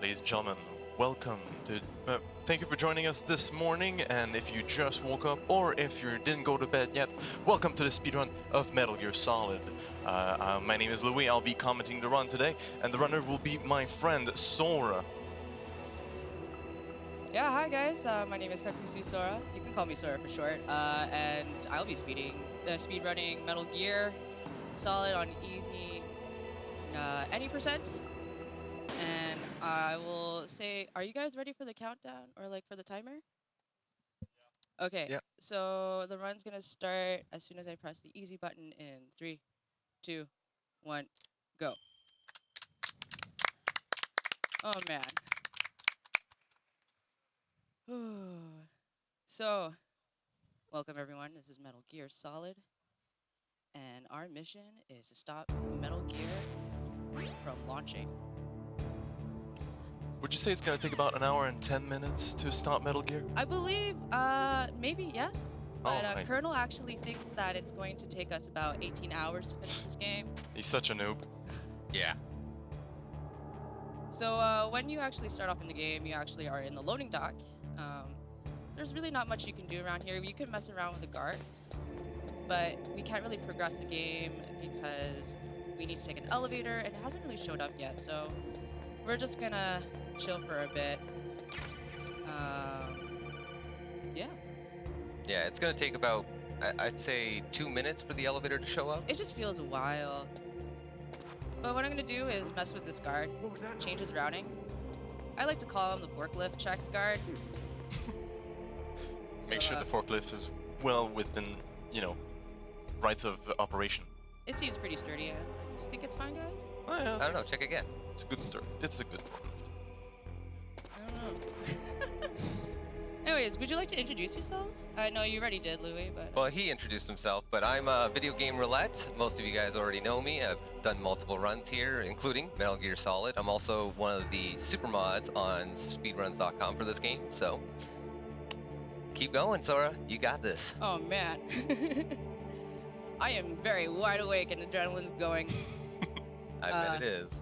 Ladies and gentlemen, welcome to. Thank you for joining us this morning. And if you just woke up, or if you didn't go to bed yet, welcome to the speedrun of Metal Gear Solid. My name is Louis. I'll be commenting the run today, and the runner will be my friend Sora. Yeah, hi guys. My name is KakusuSora. You can call me Sora for short. And I'll be speedrunning Metal Gear Solid on easy any percent. And I will say, are you guys ready for the countdown or like for the timer? Okay. Yeah. So the run's gonna start as soon as I press the easy button in 3, 2, 1, go. Oh man. So, welcome everyone. This is Metal Gear Solid. And our mission is to stop Metal Gear from launching. Would you say it's gonna take about an hour and 10 minutes to stop Metal Gear? I believe, maybe yes. But right. Colonel actually thinks that it's going to take us about 18 hours to finish this game. He's such a noob. Yeah. So when you actually start off in the game, you actually are in the loading dock. There's really not much you can do around here. You can mess around with the guards, but we can't really progress the game because we need to take an elevator, and it hasn't really showed up yet. So we're just gonna chill for a bit. Yeah. Yeah, it's gonna take about, I'd say, 2 minutes for the elevator to show up. It just feels a while. But what I'm gonna do is mess with this guard, change his routing. I like to call him the forklift check guard. Make sure the forklift is well within, rights of operation. It seems pretty sturdy. Do you think it's fine, guys? Oh, yeah, I don't know, check again. It's a good start. It's a good forklift. I don't know. Anyways, would you like to introduce yourselves? I know you already did, Louis, but... Well, he introduced himself, but I'm Video Game Roulette. Most of you guys already know me. I've done multiple runs here, including Metal Gear Solid. I'm also one of the super mods on speedruns.com for this game, so keep going, Sora. You got this. Oh, man. I am very wide awake and adrenaline's going. I bet it is.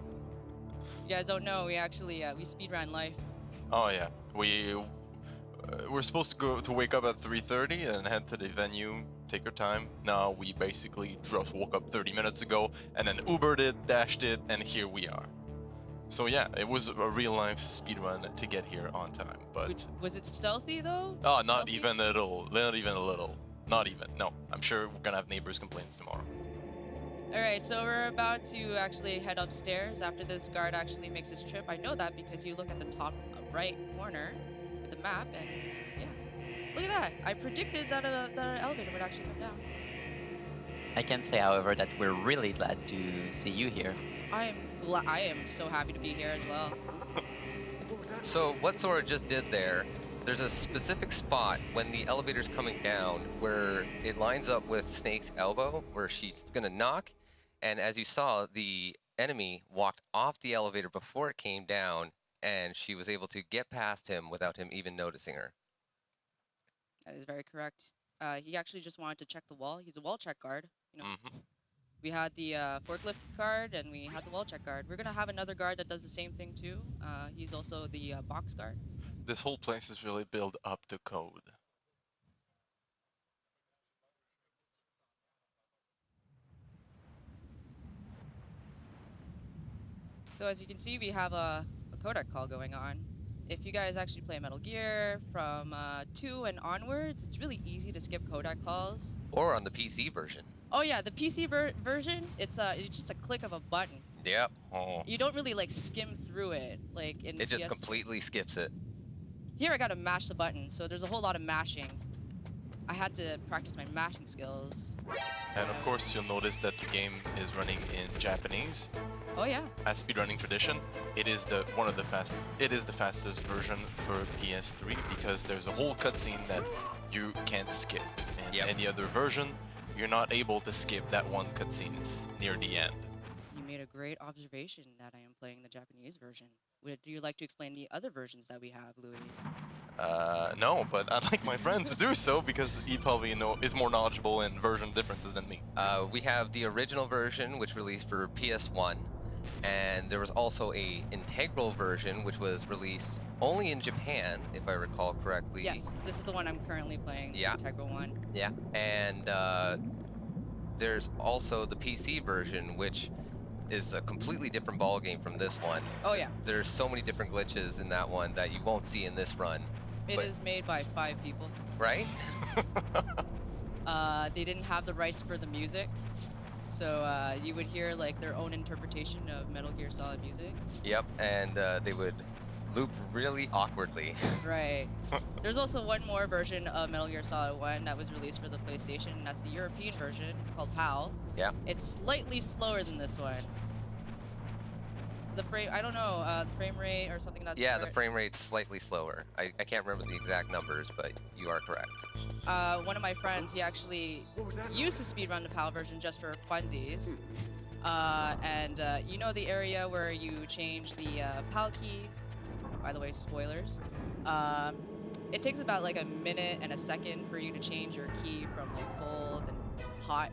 You guys don't know, we actually, we speedrun life. Oh yeah, we're supposed to wake up at 3:30 and head to the venue. Take your time. Now we basically just woke up 30 minutes ago and then Ubered it, dashed it, and here we are. So yeah, it was a real life speedrun to get here on time. But Was it stealthy though? oh, not Stealthy? even a little. Not even a little. Not even. No, I'm sure we're gonna have neighbors' complaints tomorrow. Alright, so we're about to actually head upstairs after this guard actually makes his trip. I know that because you look at the top right corner of the map and yeah. Look at that! I predicted that an elevator would actually come down. I can say, however, that we're really glad to see you here. I am so happy to be here as well. So what Sora just did there, there's a specific spot when the elevator's coming down where it lines up with Snake's elbow, where she's gonna knock, and as you saw, the enemy walked off the elevator before it came down, and she was able to get past him without him even noticing her. That is very correct. He actually just wanted to check the wall. He's a wall check guard. Mm-hmm. We had the forklift guard and we had the wall check guard. We're gonna have another guard that does the same thing too. He's also the box guard. This whole place is really built up to code. So as you can see, we have a codec call going on. If you guys actually play Metal Gear from 2 and onwards, it's really easy to skip codec calls. Or on the PC version. Oh yeah, the PC version, it's just a click of a button. Yep. Oh. You don't really like skim through it like in It just PS. completely skips it. Here I gotta mash the button, so there's a whole lot of mashing. I had to practice my mashing skills. And of course, you'll notice that the game is running in Japanese. Oh yeah. As speedrunning tradition, it is the fastest version for PS3 because there's a whole cutscene that you can't skip. In Yep. any other version, you're not able to skip that one cutscene. It's near the end. You made a great observation that I am playing the Japanese version. Would you like to explain the other versions that we have, Louis? No, but I'd like my friend to do so because he probably is more knowledgeable in version differences than me. We have the original version, which released for PS1. And there was also a integral version, which was released only in Japan, if I recall correctly. Yes, this is the one I'm currently playing. Yeah. The Integral one. Yeah. And there's also the PC version, which is a completely different ball game from this one. Oh yeah. There's so many different glitches in that one that you won't see in this run. It But- is made by 5 people. Right? They didn't have the rights for the music, so you would hear like their own interpretation of Metal Gear Solid music. Yep. And they would loop really awkwardly. Right. There's also one more version of Metal Gear Solid 1 that was released for the PlayStation, and that's the European version. It's called PAL. Yeah. It's slightly slower than this one. The frame, I don't know, the frame rate or something that's Yeah, the frame rate's slightly slower. I can't remember the exact numbers, but you are correct. One of my friends, he actually used to speedrun the PAL version just for funsies. And you know the area where you change the PAL key? By the way, spoilers. It takes about like a minute and a second for you to change your key from like cold and hot.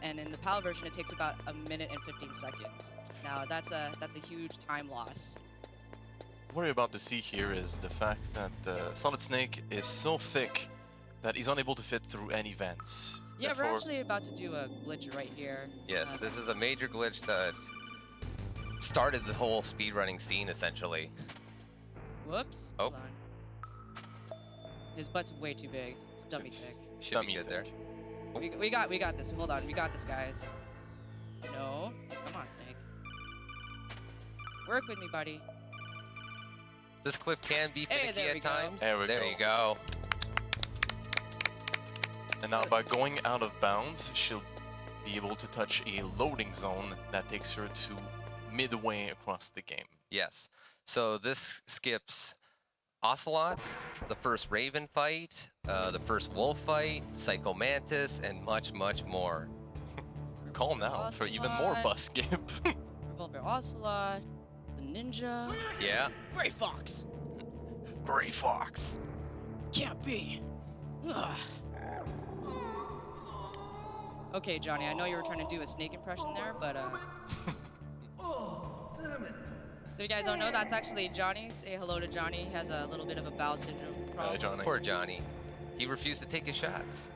And in the PAL version, it takes about a minute and 15 seconds. Now that's a huge time loss. What we're about to see here is the fact that Solid Snake is so thick that he's unable to fit through any vents. Yeah, we're Therefore- actually about to do a glitch right here. Yes, this is a major glitch that started the whole speedrunning scene, essentially. Whoops. Oh. Hold on. His butt's way too big. It's dummy thick. Should Dummy be good there. thick. We got this. Hold on. We got this, guys. No. Come on, Snake. Work with me, buddy. This clip can be Hey, finicky there we at go. times. There we go. you go. And now by going out of bounds, she'll be able to touch a loading zone that takes her to midway across the game. Yes. So this skips Ocelot, the first Raven fight, the first Wolf fight, Psycho Mantis, and much, much more. Call now for even more Ocelot. bus skip. Revolver Ocelot. The Ninja. Yeah. Gray Fox. Gray Fox. Can't be. Ugh. Okay, Johnny, I know you were trying to do a snake impression there, but So you guys don't know, that's actually Johnny. Say hello to Johnny. He has a little bit of a bowel syndrome problem. Johnny. Poor Johnny. He refused to take his shots.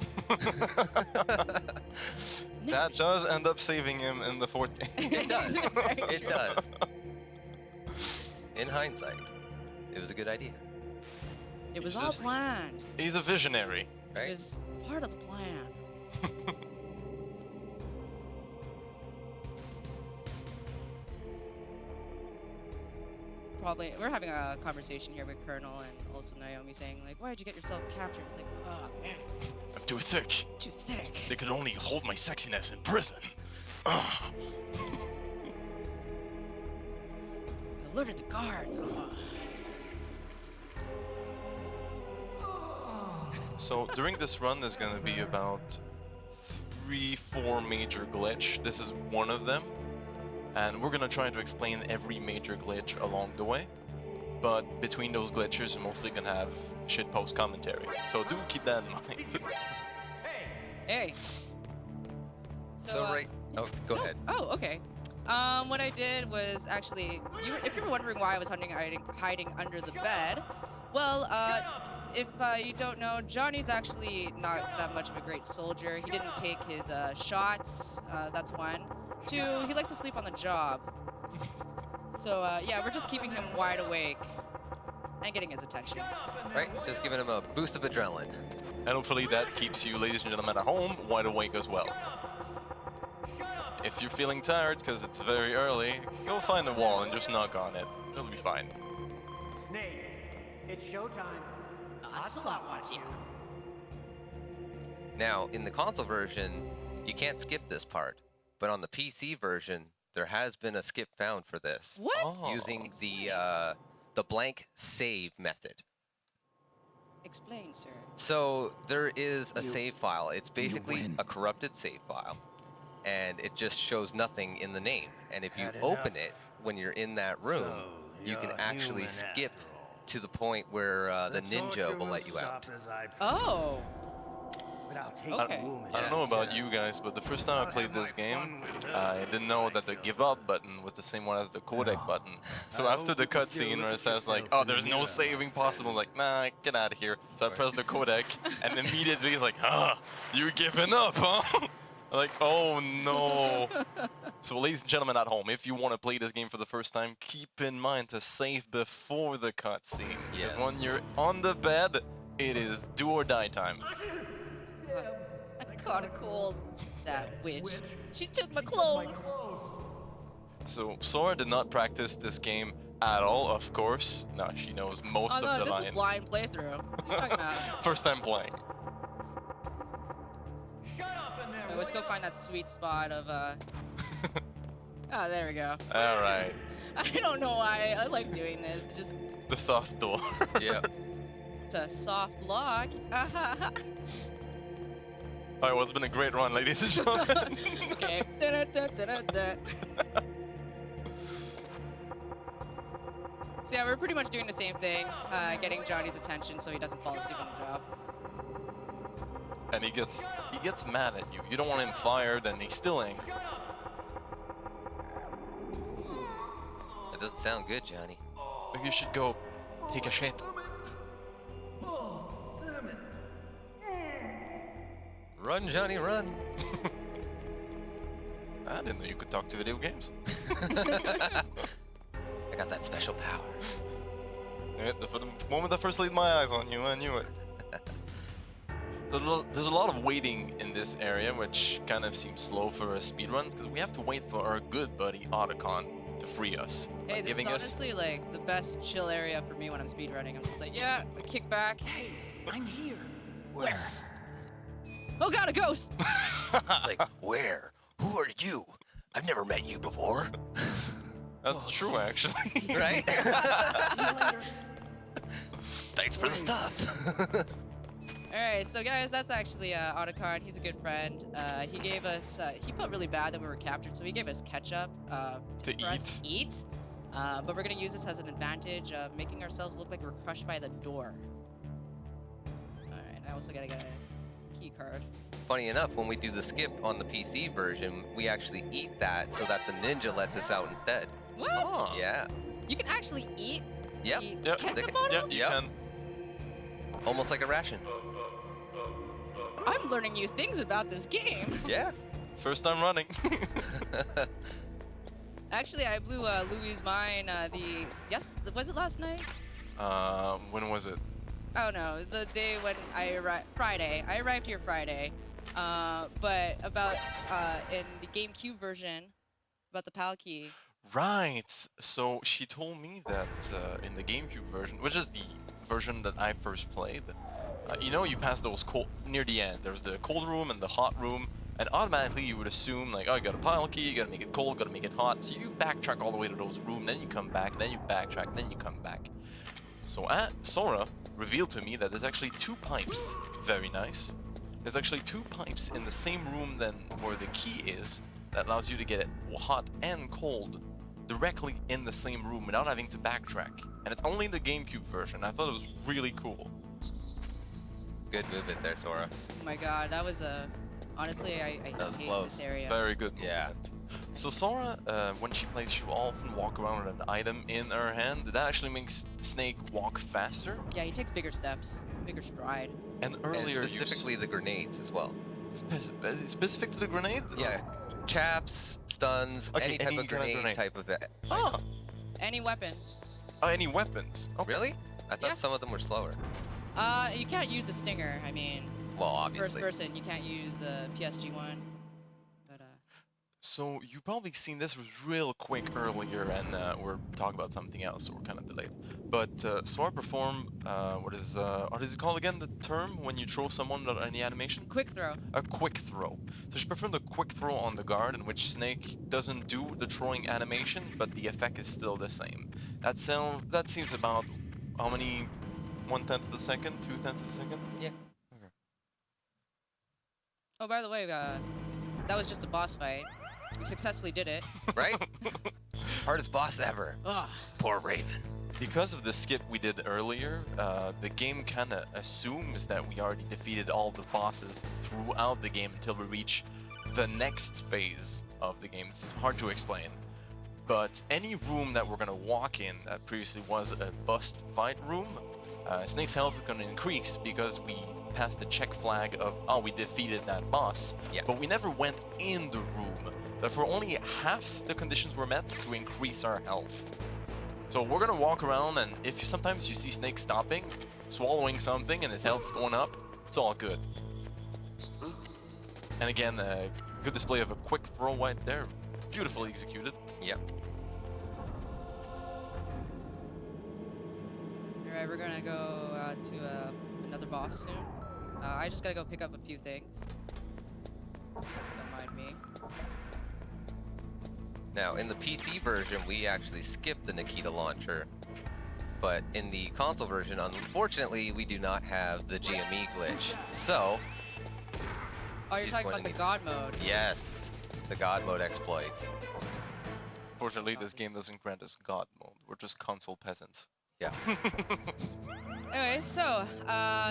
That does end up saving him in the fourth game. It does. Very It true. does. In hindsight, it was a good idea, It was He's all just- planned. He's a visionary. It right? was part of the plan. Probably, we're having a conversation here with Colonel and also Naomi saying like, why'd you get yourself captured? It's like, oh man, I'm too thick. too thick. They could only hold my sexiness in prison. Ugh. Alerted the guards. Oh. So during this run, there's gonna be about 3-4 major glitch. This is one of them, and we're gonna try to explain every major glitch along the way. But between those glitches, you're mostly gonna have shitpost commentary. So do keep that in mind. Hey. So right. Oh, go no. ahead. Oh, okay. What I did was actually, if you were wondering why I was hiding under the bed, well, if you don't know, Johnny's actually not that much of a great soldier. He didn't take his shots. That's one. Two, he likes to sleep on the job. So yeah, we're just keeping him wide awake and getting his attention. Right? Just giving him a boost of adrenaline. And hopefully that keeps you, ladies and gentlemen at home, wide awake as well. If you're feeling tired because it's very early, go find a wall and just knock on it. It'll be fine. Snake, it's showtime. Ocelot wants you. Now, in the console version, you can't skip this part. But on the PC version, there has been a skip found for this. What? Oh. Using the blank save method. Explain, sir. So there is a save file. It's basically a corrupted save file. And it just shows nothing in the name. And if you Had open enough. it when you're in that room, So, you can you're actually human skip after all. to the point where the ninja will let you out. Oh. without taking Okay. a woman. I don't know about you guys, but the first time I played this game, I didn't know that the give up button was the same one as the codec button. So I after hope the you can still cutscene look where it at says like, yourself oh, in the there's no mirror, saving my possible, like, nah, get out of here. So I press the codec, and immediately it's like, you giving up, huh? Like, oh no. So ladies and gentlemen at home, if you want to play this game for the first time, keep in mind to save before the cutscene. Because Yes. when you're on the bed, it is do or die time. I caught a cold. That witch. She took my clothes. So Sora did not practice this game at all, of course. No, she knows most Oh no, of the this is a line. blind playthrough. What are you talking about? First time playing. Shut up in there. Wait, let's go find that sweet spot of Oh, there we go. All right, I don't know why I like doing this. It's just the soft door. Yeah. it's a soft lock. All right, well, it's been a great run, ladies and gentlemen. Okay. Da-da-da-da-da-da. So yeah, we're pretty much doing the same thing, getting Johnny's attention so he doesn't fall asleep on the job. And he gets mad at you. You don't want him fired, and he's still angry. That doesn't sound good, Johnny. Maybe you should go take a shit. Run, Johnny, run. I didn't know you could talk to video games. I got that special power. Yeah, for the moment I first laid my eyes on you, I knew it. So there's a lot of waiting in this area, which kind of seems slow for speedruns, because we have to wait for our good buddy Otacon to free us. by Hey, this is giving us honestly like the best chill area for me when I'm speedrunning. I'm just like, yeah, I kick back. Hey, I'm here. Where? Oh god, a ghost! It's like, where? Who are you? I've never met you before. That's true, actually. Right? See you later. Thanks for the stuff. Alright, so guys, that's actually Otacon. He's a good friend. He gave us, he felt really bad that we were captured, so he gave us ketchup To for us to eat. But we're gonna use this as an advantage of making ourselves look like we're crushed by the door. Alright, I also gotta get a key card. Funny enough, when we do the skip on the PC version, we actually eat that so that the ninja lets us out instead. What? Oh. Yeah. You can actually eat Yep. the Yep. ketchup Yeah, bottle? You Yep. can. Almost like a ration. I'm learning new things about this game. Yeah. First time running. Actually, I blew Louis' mind was it last night? When was it? Oh no, the day when I arrived, Friday. I arrived here Friday. But about in the GameCube version, about the PAL key. Right. So she told me that in the GameCube version, which is the version that I first played, you know, you pass those near the end. There's the cold room and the hot room, and automatically you would assume like, oh, you got a pile key, you gotta make it cold, gotta make it hot. So you backtrack all the way to those rooms, then you come back, then you backtrack, then you come back. So Sora revealed to me that there's actually two pipes. Very nice. There's actually two pipes in the same room than where the key is that allows you to get it hot and cold directly in the same room without having to backtrack. And it's only in the GameCube version. I thought it was really cool. Good movement there, Sora. Oh my god, that was a. Honestly, I That was hate close. this area. Very good Yeah. movement. So Sora, when she plays, she will often walk around with an item in her hand. That actually makes Snake walk faster. Yeah, he takes bigger steps, bigger stride. And And earlier, specifically the grenades as well. specific to the grenade? Yeah. Chaps, stuns, Okay, any type any of kind of grenade grenade. type of it. Oh, Any weapons. any weapons? Okay. Really? I thought Yeah. some of them were slower. You can't use the stinger. I mean, Well, first obviously. person, you can't use the PSG one. But So you probably seen this was real quick earlier, and we're talking about something else, so we're kind of delayed. But Sora performed what is it called again? The term when you throw someone in the animation? quick throw. A quick throw. So she performed a quick throw on the guard, in which Snake doesn't do the throwing animation, but the effect is still the same. That seems about how many 1/10 of a second, 2/10 of a second? Yeah. Oh, by the way, that was just a boss fight. We successfully did it. Right? Hardest boss ever. Ugh. Poor Raven. because of the skip we did earlier, the game kind of assumes that we already defeated all the bosses throughout the game until we reach the next phase of the game. It's hard to explain. But any room that we're gonna walk in that previously was a bust fight room, Snake's health is gonna increase because we passed the check flag of, oh, we defeated that boss. Yeah. But we never went in the room. Therefore, only half the conditions were met to increase our health. So we're gonna walk around, and if sometimes you see Snake stopping, swallowing something, and his health's going up, it's all good. And again, a good display of a quick throw right there. Beautifully executed. Yep. Alright, we're gonna go to another boss soon. I just gotta go pick up a few things. Don't mind me. Now, in the PC version, we actually skipped the Nikita launcher. But in the console version, unfortunately, we do not have the GME glitch. So, Oh, you're She's talking going about to the God mode. yes, the God mode exploit. Fortunately, this game doesn't grant us God mode. We're just console peasants. Yeah. Anyway, so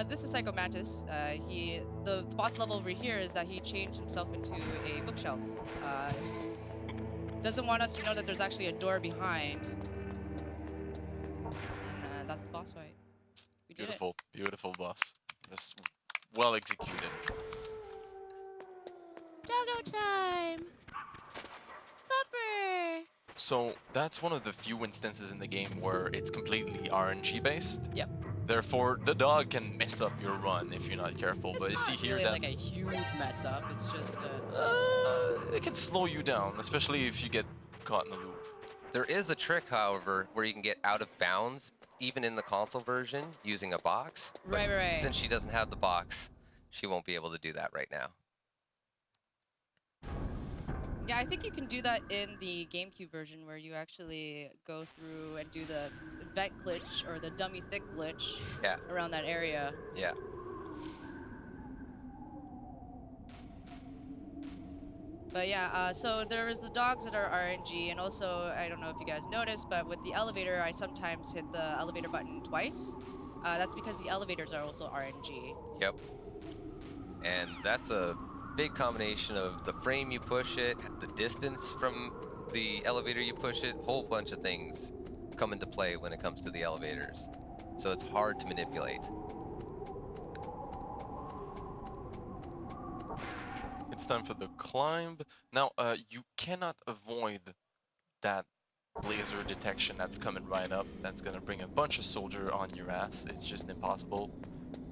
this is Psycho Mantis. The boss level over here is that he changed himself into a bookshelf. Doesn't want us to know that there's actually a door behind. And that's the boss fight. We did Beautiful, beautiful boss. Just well executed. it. Doggo time! Pupper! So that's one of the few instances in the game where it's completely RNG based. Yep. Therefore, the dog can mess up your run if you're not careful. But you see Not here really that like a huge mess up. It's just it can slow you down, especially if you get caught in the loop. There is a trick, however, where you can get out of bounds, even in the console version, using a box. But Right. since she doesn't have the box, she won't be able to do that right now. Yeah, I think you can do that in the GameCube version where you actually go through and do the vent glitch or the dummy thick glitch Yeah. around that area. Yeah. But yeah, so there is the dogs that are RNG, and also, I don't know if you guys noticed, but with the elevator, I sometimes hit the elevator button twice. That's because the elevators are also RNG. Yep. And that's a big combination of the frame you push it, the distance from the elevator you push it, whole bunch of things come into play when it comes to the elevators. So it's hard to manipulate. It's time for the climb. Now, you cannot avoid that laser detection that's coming right up. That's gonna bring a bunch of soldier on your ass. It's just impossible.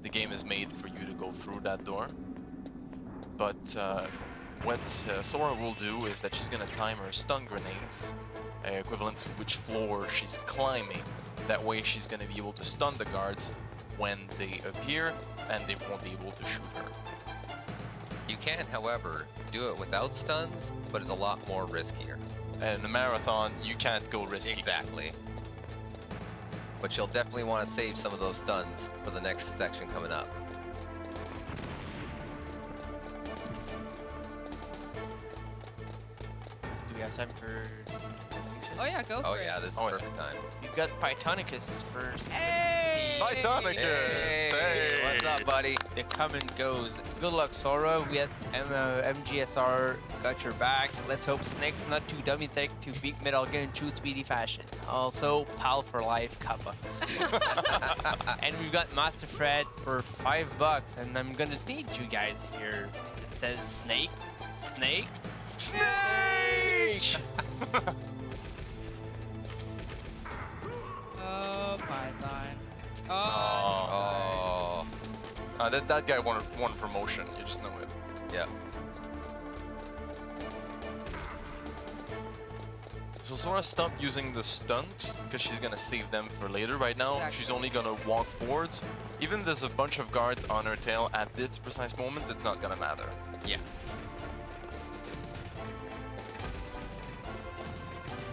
The game is made for you to go through that door. But what Sora will do is that she's gonna time her stun grenades, equivalent to which floor she's climbing. That way she's gonna be able to stun the guards when they appear, and they won't be able to shoot her. You can, however, do it without stuns, but it's a lot more riskier. And in a marathon, you can't go risky. Exactly. But you'll definitely want to save some of those stuns for the next section coming up. Do we have time for? Oh yeah, go for Oh it. yeah, this is Oh, yeah. perfect time. You've got Pytonicus first. Hey! Titanicus! Hey, what's up, buddy? The come and goes. Good luck, Sora. We had MGSR got your back. Let's hope Snake's not too dummy thick to beat Metal Gear in true speedy fashion. Also, pal for life, Kappa. And we've got Master Fred for $5, and I'm gonna need you guys here. It says Snake, Snake, Snake! Oh, Python. Oh, Oh, That guy won promotion. You just know it. yeah. So Sora stopped using the stunt because she's gonna save them for later. Right now, Exactly. she's only gonna walk forwards. Even there's a bunch of guards on her tail at this precise moment, it's not gonna matter. Yeah.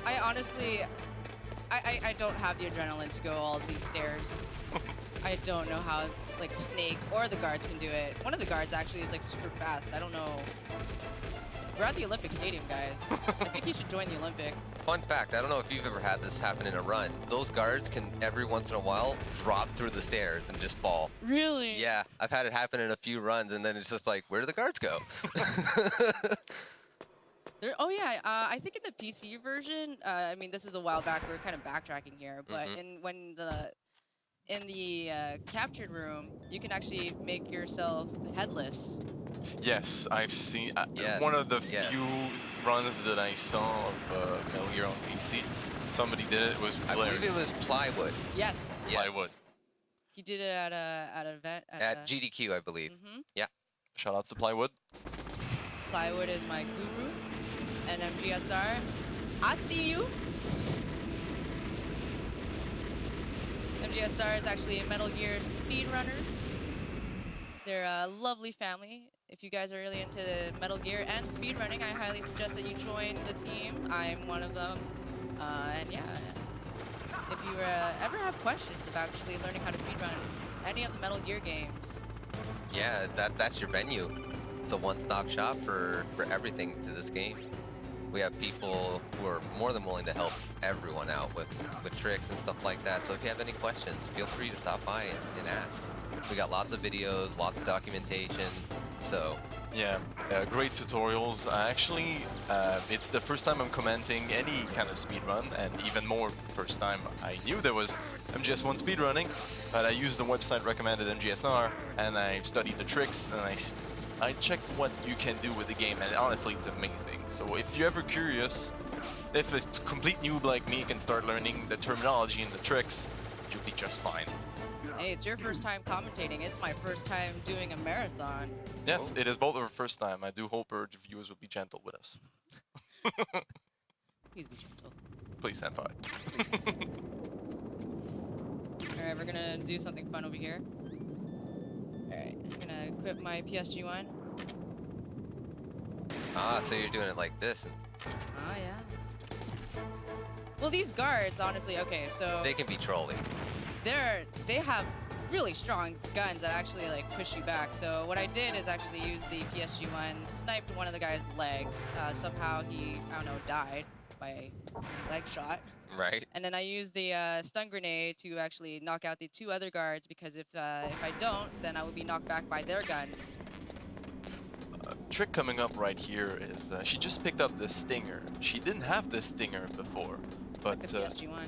I honestly, I don't have the adrenaline to go all these stairs. I don't know how, like, Snake or the guards can do it. One of the guards actually is, like, super fast. I don't know. We're at the Olympic Stadium, guys. I think you should join the Olympics. Fun fact, I don't know if you've ever had this happen in a run. Those guards can every once in a while drop through the stairs and just fall. Really? Yeah, I've had it happen in a few runs, and then it's just like, where do the guards go? Oh yeah, I think in the PC version, I mean this is a while back. We're kind of backtracking here, but in the captured room, you can actually make yourself headless. Yes, I've seen Yes, one of the yes. few runs that I saw of Metal Gear on PC. Somebody did it. It was I hilarious. believe it was plywood. Yes. Yes. Plywood. He did it at an event. At GDQ, I believe. Yeah. Shout out to Plywood. Plywood is my guru, and MGSR. I see you. MGSR is actually Metal Gear speedrunners. They're a lovely family. If you guys are really into Metal Gear and speedrunning, I highly suggest that you join the team. I'm one of them. And yeah, if you ever have questions about actually learning how to speedrun any of the Metal Gear games, Yeah, that's your venue. It's a one-stop shop for everything to this game. We have people who are more than willing to help everyone out with tricks and stuff like that. So if you have any questions, feel free to stop by and ask. We got lots of videos, lots of documentation. So Yeah, great tutorials. Actually, it's the first time I'm commenting any kind of speedrun, and even more first time I knew there was MGS1 speedrunning, but I used the website recommended MGSR, and I studied the tricks, and I checked what you can do with the game, and honestly, it's amazing. So if you're ever curious, if a complete noob like me can start learning the terminology and the tricks, you'll be just fine. hey, it's your first time commentating. It's my first time doing a marathon. Yes, it is both our first time. I do hope our viewers will be gentle with us. Please be gentle. Please, senpai. Alright, we're gonna do something fun over here. Alright, I'm gonna equip my PSG-1. ah, so you're doing it like this, and Ah, yes. Well, these guards, honestly, okay, so they can be trolling. they have really strong guns that actually like push you back. So what I did is actually use the PSG-1, sniped one of the guy's legs. Somehow he, I don't know, died by a leg shot. Right. And then I used the stun grenade to actually knock out the two other guards, because if I don't, then I would be knocked back by their guns. Trick coming up right here is she just picked up the Stinger. She didn't have the Stinger before, but The PSG-1.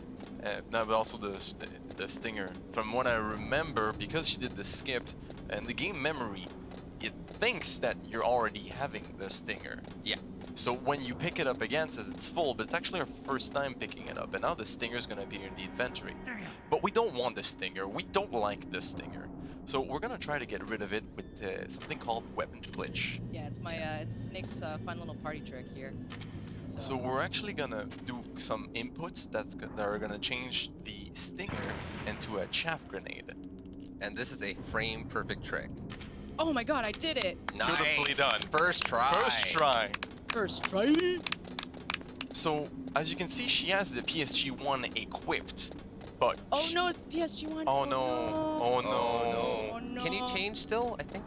no, but also the Stinger. From what I remember, because she did the skip, and the game memory, it thinks that you're already having the Stinger. Yeah. So when you pick it up again, it says it's full, but it's actually our first time picking it up, and now the Stinger's gonna be in the inventory. But we don't want the Stinger. We don't like the Stinger. So we're gonna try to get rid of it with something called Weapons Glitch. Yeah, it's my it's Snake's fun little party trick here. So we're actually gonna do some inputs that are gonna change the Stinger into a chaff grenade. And this is a frame perfect trick. Oh my god, I did it! Nice. Beautifully done. First try. First try. First try! So as you can see, she has the PSG-1 equipped, but Oh no, it's the PSG-1. Oh no! Oh no! Oh no! Can you change still? I think.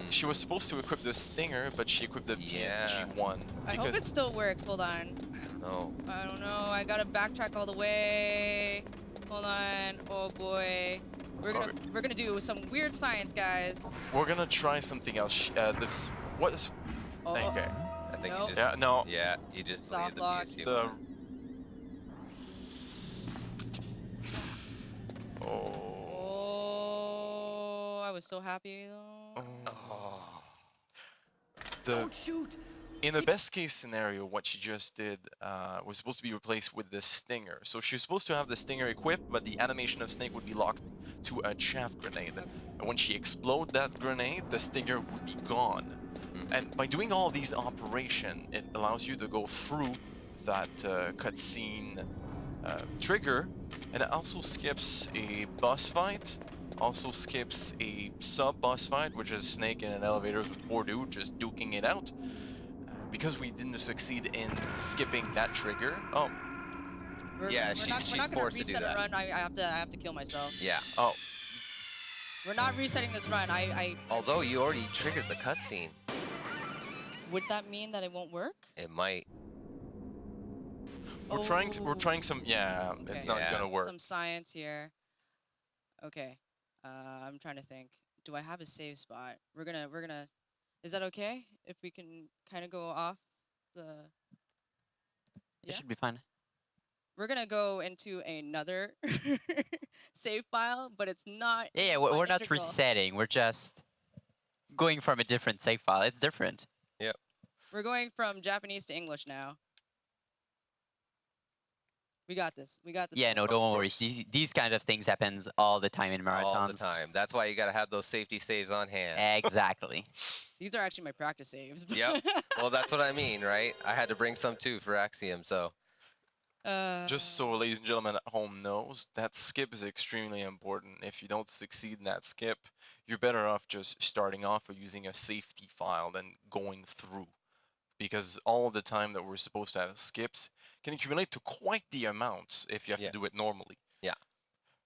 She was supposed to equip the Stinger, but she equipped the Yeah. PSG-1. I hope it still works. Hold on. No. I don't know. I gotta backtrack all the way. Hold on. Oh boy. We're gonna do some weird science, guys. We're gonna try something else. This what is? Oh, Okay. I think Nope. you just. Yeah. No. Yeah, you just Soft deleted the lock. PSG. The. Oh. Oh, I was so happy though. Oh. The Don't shoot. in the best case scenario, what she just did was supposed to be replaced with the Stinger. So she was supposed to have the Stinger equipped, but the animation of Snake would be locked to a chaff grenade. And when she explode that grenade, the Stinger would be gone. And by doing all these operations, it allows you to go through that cutscene trigger, and it also skips a boss fight, also skips a sub-boss fight, which is Snake in an elevator with 4 dudes just duking it out. Because we didn't succeed in skipping that trigger. Oh, Yeah, we're she's not gonna forced to do reset a that. run. I have to kill myself. Yeah. oh, We're not resetting this run. I Although you already triggered the cutscene. would that mean that it won't work? It might. We're trying some. Yeah, it's Okay. not Yeah. gonna work. Some science here. Okay. I'm trying to think. Do I have a save spot? We're gonna. Is that okay if we can kind of go off the? It Yeah. should be fine. We're gonna go into another save file, but it's not. Yeah, yeah, my we're not integral. resetting. We're just going from a different save file. It's different. We're going from Japanese to English now. We got this. We got this. Yeah, one. no, Of don't worry. course. These kind of things happens all the time in marathons. All the time. That's why you gotta have those safety saves on hand. Exactly. These are actually my practice saves. Yep. Well, that's what I mean, right? I had to bring some too for Axiom, so. Just so ladies and gentlemen at home knows, that skip is extremely important. If you don't succeed in that skip, you're better off just starting off or using a safety file than going through. Because all the time that we're supposed to have skipped can accumulate to quite the amount if you have Yeah. to do it normally. Yeah.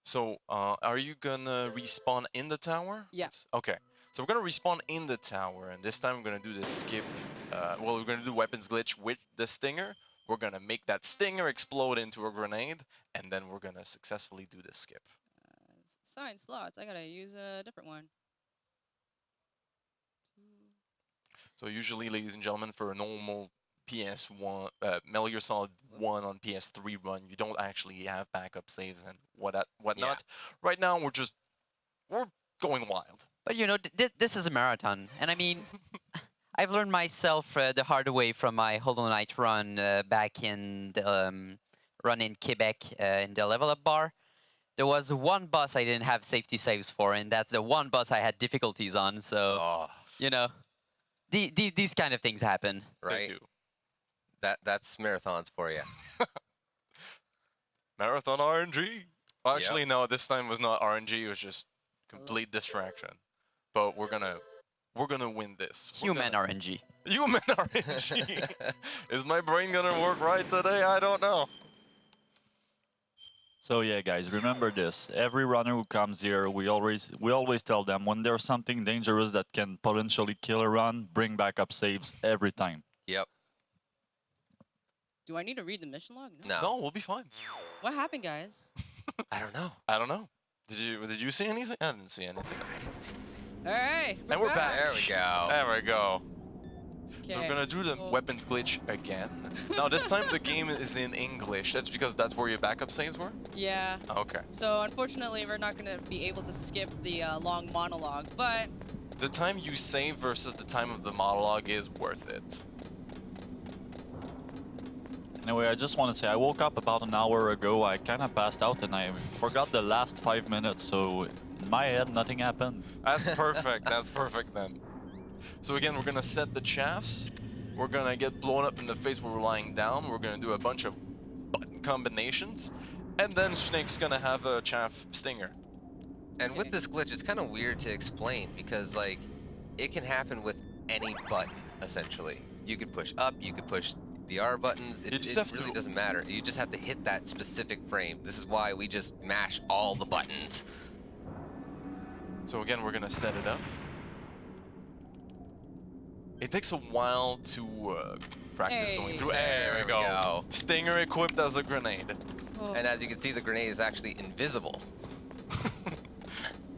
So, are you gonna respawn in the tower? Yeah. Okay. So we're gonna respawn in the tower, and this time we're gonna do the skip. Well, we're gonna do weapons glitch with the stinger. We're gonna make that stinger explode into a grenade, and then we're gonna successfully do the skip. Science slots. I gotta use a different one. So usually, ladies and gentlemen, for a normal PS1, Metal Gear Solid 1 on PS3 run, you don't actually have backup saves and whatnot. Right now, we're going wild. But you know, this is a marathon, and I mean, I've learned myself the hard way from my Hollow Knight run back in the run in Quebec in the level up bar. There was one boss I didn't have safety saves for, and that's the one boss I had difficulties on. So Oh, you know, these kind of things happen. They right. do. That's marathons for you. Marathon RNG. Well, actually, no. This time was not RNG. It was just complete distraction. But we're gonna win this. We're Human gonna- RNG. Human RNG. Is my brain gonna work right today? I don't know. So yeah, guys, remember this. Every runner who comes here, we always tell them when there's something dangerous that can potentially kill a run, bring backup saves every time. Yep. Do I need to read the mission log? No. No, we'll be fine. What happened, guys? I don't know. I don't know. Did you see anything? I didn't see anything. All right. And we're back. There we go. There we go. So we're Okay, gonna do the so- weapons glitch again. Now this time the game is in English. That's because that's where your backup saves were? Yeah. Okay. So unfortunately, we're not gonna be able to skip the long monologue, but The time you save versus the time of the monologue is worth it. Anyway, I just want to say I woke up about an hour ago. I kind of passed out and I forgot the last 5 minutes. So in my head, nothing happened. That's perfect. That's perfect then. So again, we're gonna set the chaffs. We're gonna get blown up in the face when we're lying down. We're gonna do a bunch of button combinations. And then Snake's gonna have a chaff stinger. And with Okay. this glitch, it's kind of weird to explain because, like, it can happen with any button, essentially. You could push up, you could push the R buttons. You just It have really to- doesn't matter. You just have to hit that specific frame. This is why we just mash all the buttons. So again, we're gonna set it up. It takes a while to practice going Hey. through. There we go. Stinger equipped as a grenade. oh, And as you can see, the grenade is actually invisible.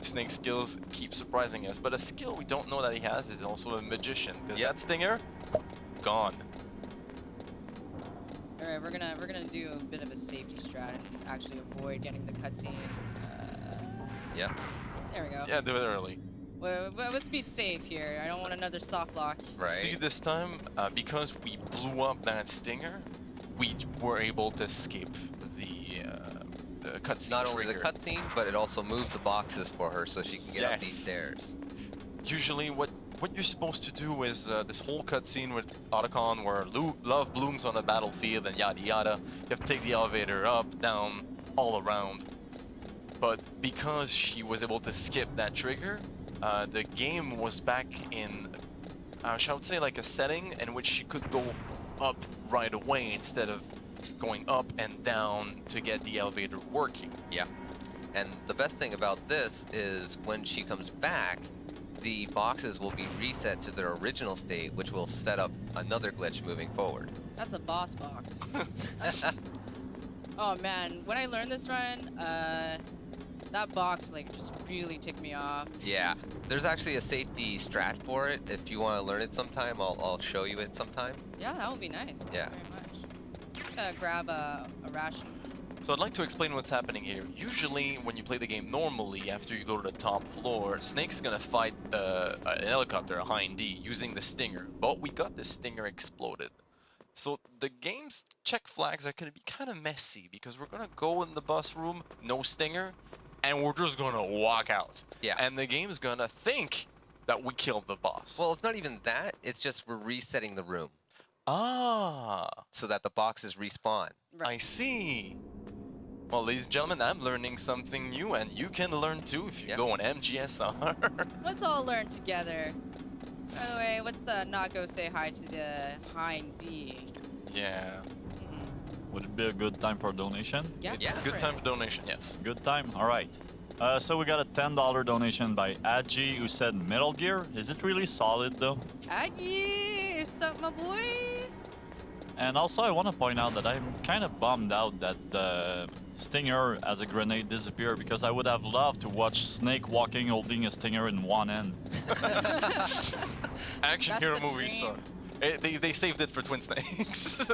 Snake's skills keep surprising us, but a skill we don't know that he has is also a magician. Because Yep. that stinger, gone. all right, we're gonna do a bit of a safety strat and actually avoid getting the cutscene. Yep. There we go. Yeah, do it early. Well, let's be safe here. I don't want another soft lock. Right. See, this time, because we blew up that stinger, we were able to skip the cutscene. Not only the trigger. cutscene, but it also moved the boxes for her so she can get up these Yes. stairs. Usually, what you're supposed to do is this whole cutscene with Otacon, where love blooms on the battlefield and yada yada. You have to take the elevator up, down, all around. But because she was able to skip that trigger, the game was back in, shall I say, like a setting in which she could go up right away instead of going up and down to get the elevator working. Yeah. And the best thing about this is when she comes back, the boxes will be reset to their original state, which will set up another glitch moving forward. That's a boss box. Oh man, when I learned this run, that box like just really ticked me off. Yeah, there's actually a safety strat for it. If you want to learn it sometime, I'll show you it sometime. Yeah, that would be nice. Thank Yeah. you very much. I'm gonna grab a ration. So I'd like to explain what's happening here. Usually, when you play the game normally, after you go to the top floor, Snake's gonna fight an helicopter, a Hind D, using the Stinger. But we got the Stinger exploded. So the game's check flags are gonna be kind of messy because we're gonna go in the bus room, no Stinger, and we're just gonna walk out. Yeah. And the game's gonna think that we killed the boss. Well, it's not even that. It's just we're resetting the room Ah, so that the boxes respawn. I see. Well, ladies and gentlemen, I'm learning something new, and you can learn too if you Yep. go on MGSR. Let's all learn together. By the way, let's not go say hi to the Hind D. Yeah. Would it be a good time for a donation? Yeah. Yeah. go Good for time it. for donation, yes. Good time? All right. So we got a $10 donation by Adji who said Metal Gear. Is it really solid though? Aggie, what's up, my boy? And also I want to point out that I'm kind of bummed out that the Stinger as a grenade disappeared because I would have loved to watch Snake walking holding a Stinger in one hand. Action That's hero the movie, so dream. they saved it for Twin Snakes.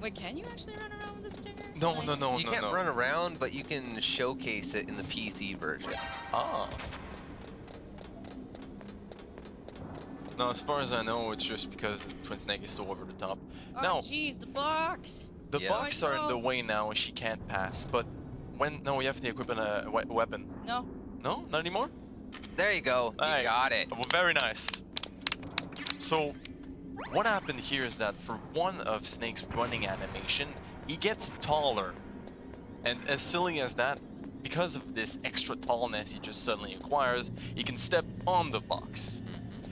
Wait, can you actually run around with a Stinger? No, Like- no, no, You no, can't no. run around, but you can showcase it in the PC version. Ah. No, as far as I know, it's just because Twin Snake is so over the top. Oh, Now, jeez, the box. the Yeah. box are in the No. way now, and she can't pass. But no, you have to equip a weapon. No. No, not anymore. There you go. You Alright. got it. Well, very nice. So, what happened here is that for one of Snake's running animation, he gets taller. And as silly as that, because of this extra tallness he just suddenly acquires, he can step on the box.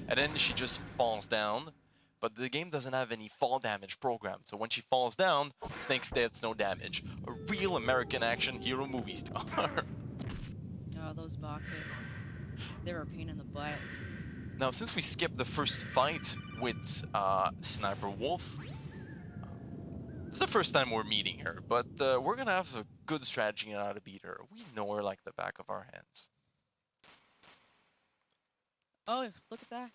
And then she just falls down. But the game doesn't have any fall damage programmed, so when she falls down, Snake gets no damage. A real American action hero movie star. Oh, those boxes. They were a pain in the butt. Now, since we skipped the first fight with Sniper Wolf, this is the first time we're meeting her, but we're gonna have a good strategy on how to beat her. We know her like the back of our hands. Oh, look at that.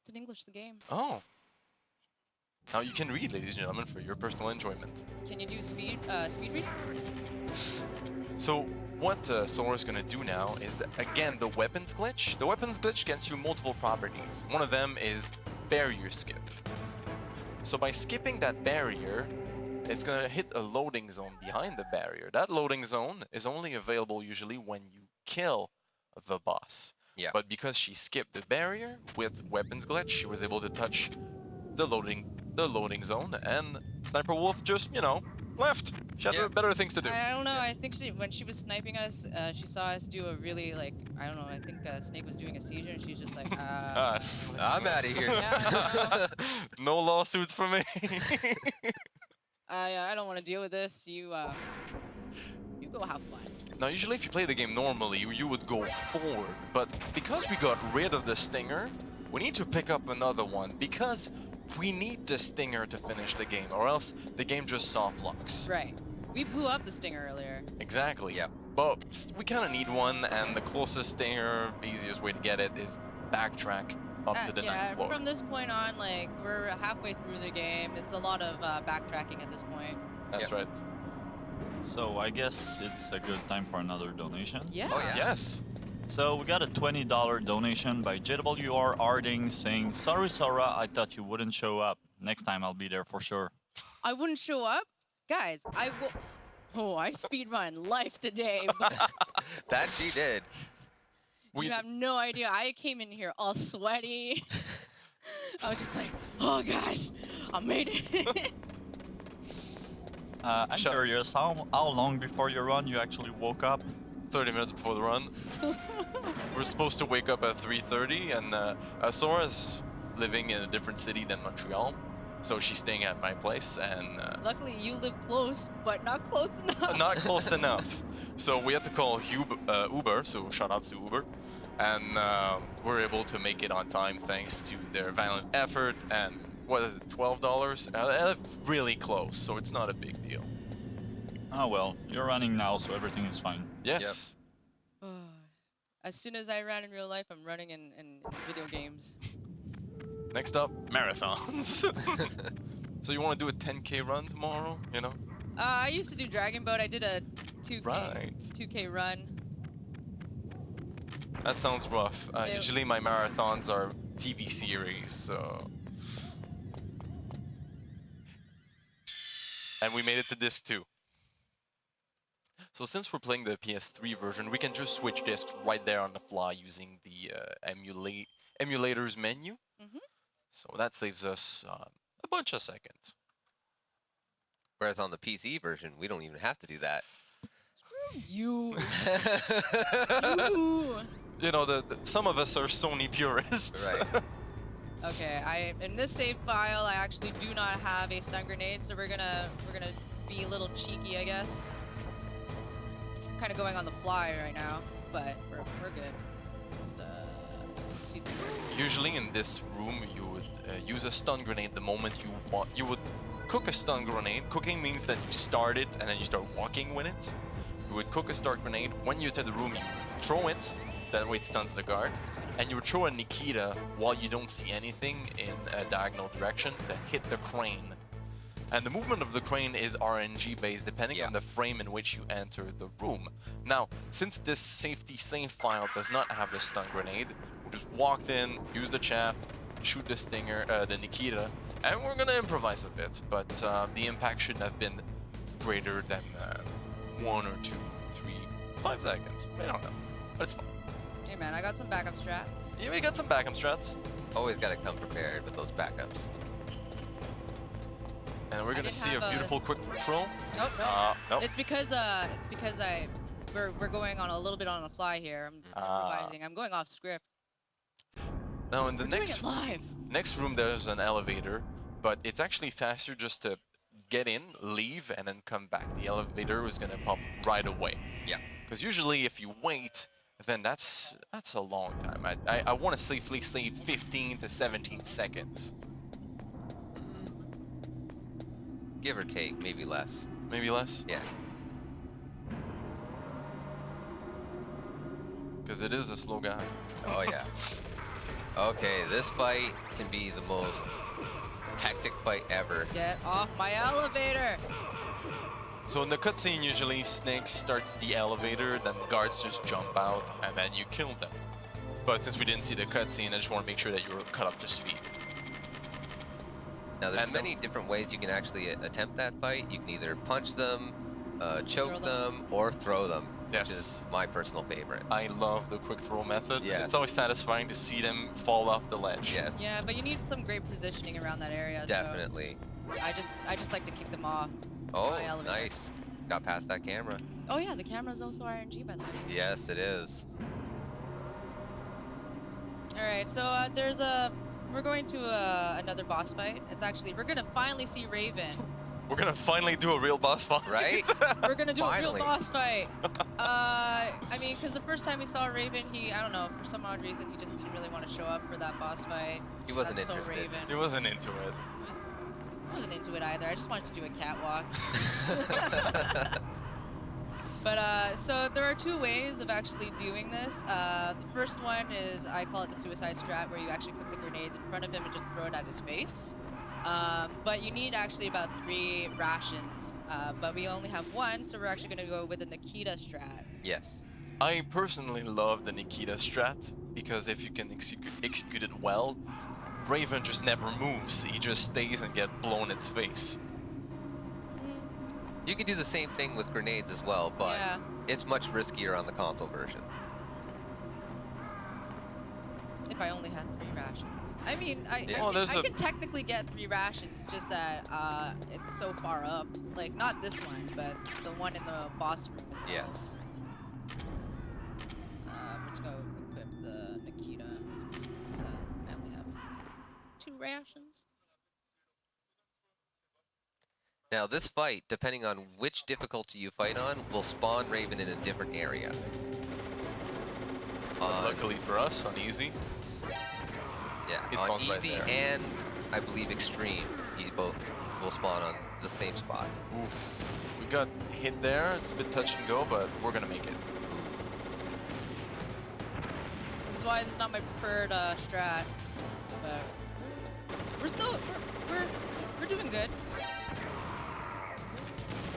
It's in English, the game. Oh. Now you can read, ladies and gentlemen, for your personal enjoyment. Can you do speed read? So what Sora's gonna do now is, again, the weapons glitch. The weapons glitch gets you multiple properties. One of them is barrier skip. So by skipping that barrier, it's gonna hit a loading zone behind the barrier. That loading zone is only available usually when you kill the boss. Yeah. But because she skipped the barrier with weapons glitch, she was able to touch the loading zone, and Sniper Wolf just, left. She had Yeah. better things to do. I don't know. I think when she was sniping us, she saw us do a really I don't know. I think Snake was doing a seizure, and she's just like, Ah, I'm out of here. Yeah. no lawsuits for me. I don't want to deal with this. You go have fun. Now, usually if you play the game normally, you would go forward, but because we got rid of the Stinger, we need to pick up another one, because we need the Stinger to finish the game, or else the game just soft locks. Right. We blew up the Stinger earlier. Exactly. Yep. But we kind of need one, and the closest Stinger, easiest way to get it is backtrack up to the yeah, ninth floor. from this point on, we're halfway through the game. It's a lot of backtracking at this point. That's Yep. right. So I guess it's a good time for another donation. Yeah. Oh, yeah. Yes. So we got a $20 donation by JWR Harding saying, "Sorry Sora, I thought you wouldn't show up. Next time I'll be there for sure." I wouldn't show up, guys. I will. Oh, I speedrun life today. But That she did. We you have no idea. I came in here all sweaty. I was just like, oh, guys, I made it. I'm Sure. curious, how long before your run you actually woke up? 30 minutes before the run. We're supposed to wake up at 3:30, and Sora's living in a different city than Montreal. So she's staying at my place, and Luckily, you live close, but not close enough. not close enough. So we had to call Uber, so shout outs to Uber. And we're able to make it on time thanks to their valiant effort. And what is it, $12? Really close, so it's not a big deal. Oh well, you're running now, so everything is fine. Yes. As soon as I ran in real life, I'm running in video games. Next up, marathons. So you want to do a 10K run tomorrow, you know? I used to do Dragon Boat. I did a 2K, Right. 2K run. That sounds rough. Yeah. Usually my marathons are TV series, so... And we made it to disc 2. So since we're playing the PS3 version, we can just switch discs right there on the fly using the emulator's menu. Mhm. So that saves us a bunch of seconds. Whereas on the PC version, we don't even have to do that. You. You. You know, some of us are Sony purists. Right. Okay, in this save file, I actually do not have a stun grenade, so we're gonna be a little cheeky, I guess. Kind of going on the fly right now, but we're good. Just excuse me. Usually in this room, you would use a stun grenade the moment you want. You would cook a stun grenade. Cooking means that you start it and then you start walking with it. You would cook a stun grenade. When you enter the room, you throw it. That way it stuns the guard. And you would throw a Nikita while you don't see anything in a diagonal direction to hit the crane. And the movement of the crane is RNG based depending on the frame in which you enter the room. Now, since this safety save file does not have the stun grenade, we just walked in, used the shaft, shoot the stinger, the Nikita, and we're gonna improvise a bit, but the impact shouldn't have been greater than 1 or 2, 3, 5 seconds. I don't know, but it's fine. Hey man, I got some backup strats. Yeah, we got some backup strats. Always got to come prepared with those backups. And we're gonna didn't see have a beautiful quick control. Nope, no. Nope. It's because we're going on a little bit on the fly here. I'm improvising. I'm going off script. Now in the We're doing it live. next room there's an elevator, but it's actually faster just to get in, leave, and then come back. The elevator is gonna pop right away. Yeah. Because usually if you wait, then that's a long time. I want to safely save 15 to 17 seconds. Give or take, maybe less. Maybe less? Yeah. Because it is a slow guy. Oh yeah. Okay, this fight can be the most hectic fight ever. Get off my elevator. So in the cutscene, usually Snake starts the elevator, then guards just jump out, and then you kill them. But since we didn't see the cutscene, I just want to make sure that you're cut up to speed. Now there's And many different ways you can actually attempt that fight. You can either punch them, choke Throw them, or throw them, Yes. which is my personal favorite. I love the quick throw method. Yeah. It's always satisfying to see them fall off the ledge. Yes, Yeah, but you need some great positioning around that area. definitely. So I just like to kick them off. Oh, my elevator. nice. Got past that camera. Oh yeah, the camera's also RNG by the way. Yes, it is. All right, so we're going to another boss fight. We're gonna finally see Raven. We're gonna finally do a real boss fight. Right? We're gonna do a Finally. real boss fight. I mean, because the first time we saw Raven, I don't know, for some odd reason, he just didn't really want to show up for that boss fight. He wasn't That's interested. So Raven. He wasn't into it. I wasn't into it either. I just wanted to do a catwalk. But so there are 2 ways of actually doing this. The first one is, I call it the suicide strat, where you actually put the grenades in front of him and just throw it at his face. But you need actually about 3 rations. But we only have 1, so we're actually going to go with the Nikita strat. Yes. I personally love the Nikita strat because if you can execute it well, Raven just never moves. He just stays and get blown its face. You can do the same thing with grenades as well, but Yeah. it's much riskier on the console version. If I only had 3 rations. I mean, I can technically get 3 rations. It's just that it's so far up. Like, not this one, but the one in the boss room itself. Yes. Let's go equip the Nikita since I only have 2 rations. Now this fight, depending on which difficulty you fight on, will spawn Raven in a different area. Luckily for us, on easy. Yeah, It on spawns right easy there. and I believe extreme, he both will spawn on the same spot. Oof. We got hit there. It's a bit touch and go, but we're gonna make it. This is why this is not my preferred strat. But we're still we're doing good.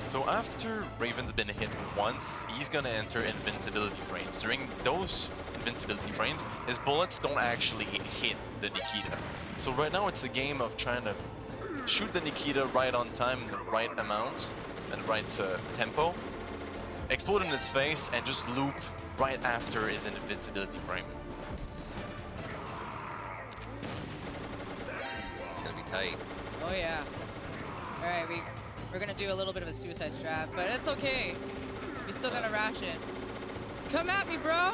So after Raven's been hit once, he's gonna enter invincibility frames. During those invincibility frames, his bullets don't actually hit the Nikita. So right now it's a game of trying to shoot the Nikita right on time, in the right amount, and the right tempo, explode in its face, and just loop right after his invincibility frame. It's gonna be tight. Oh yeah. All right, we're gonna do a little bit of a suicide strat, but it's okay. We still gonna ration. Come at me, bro.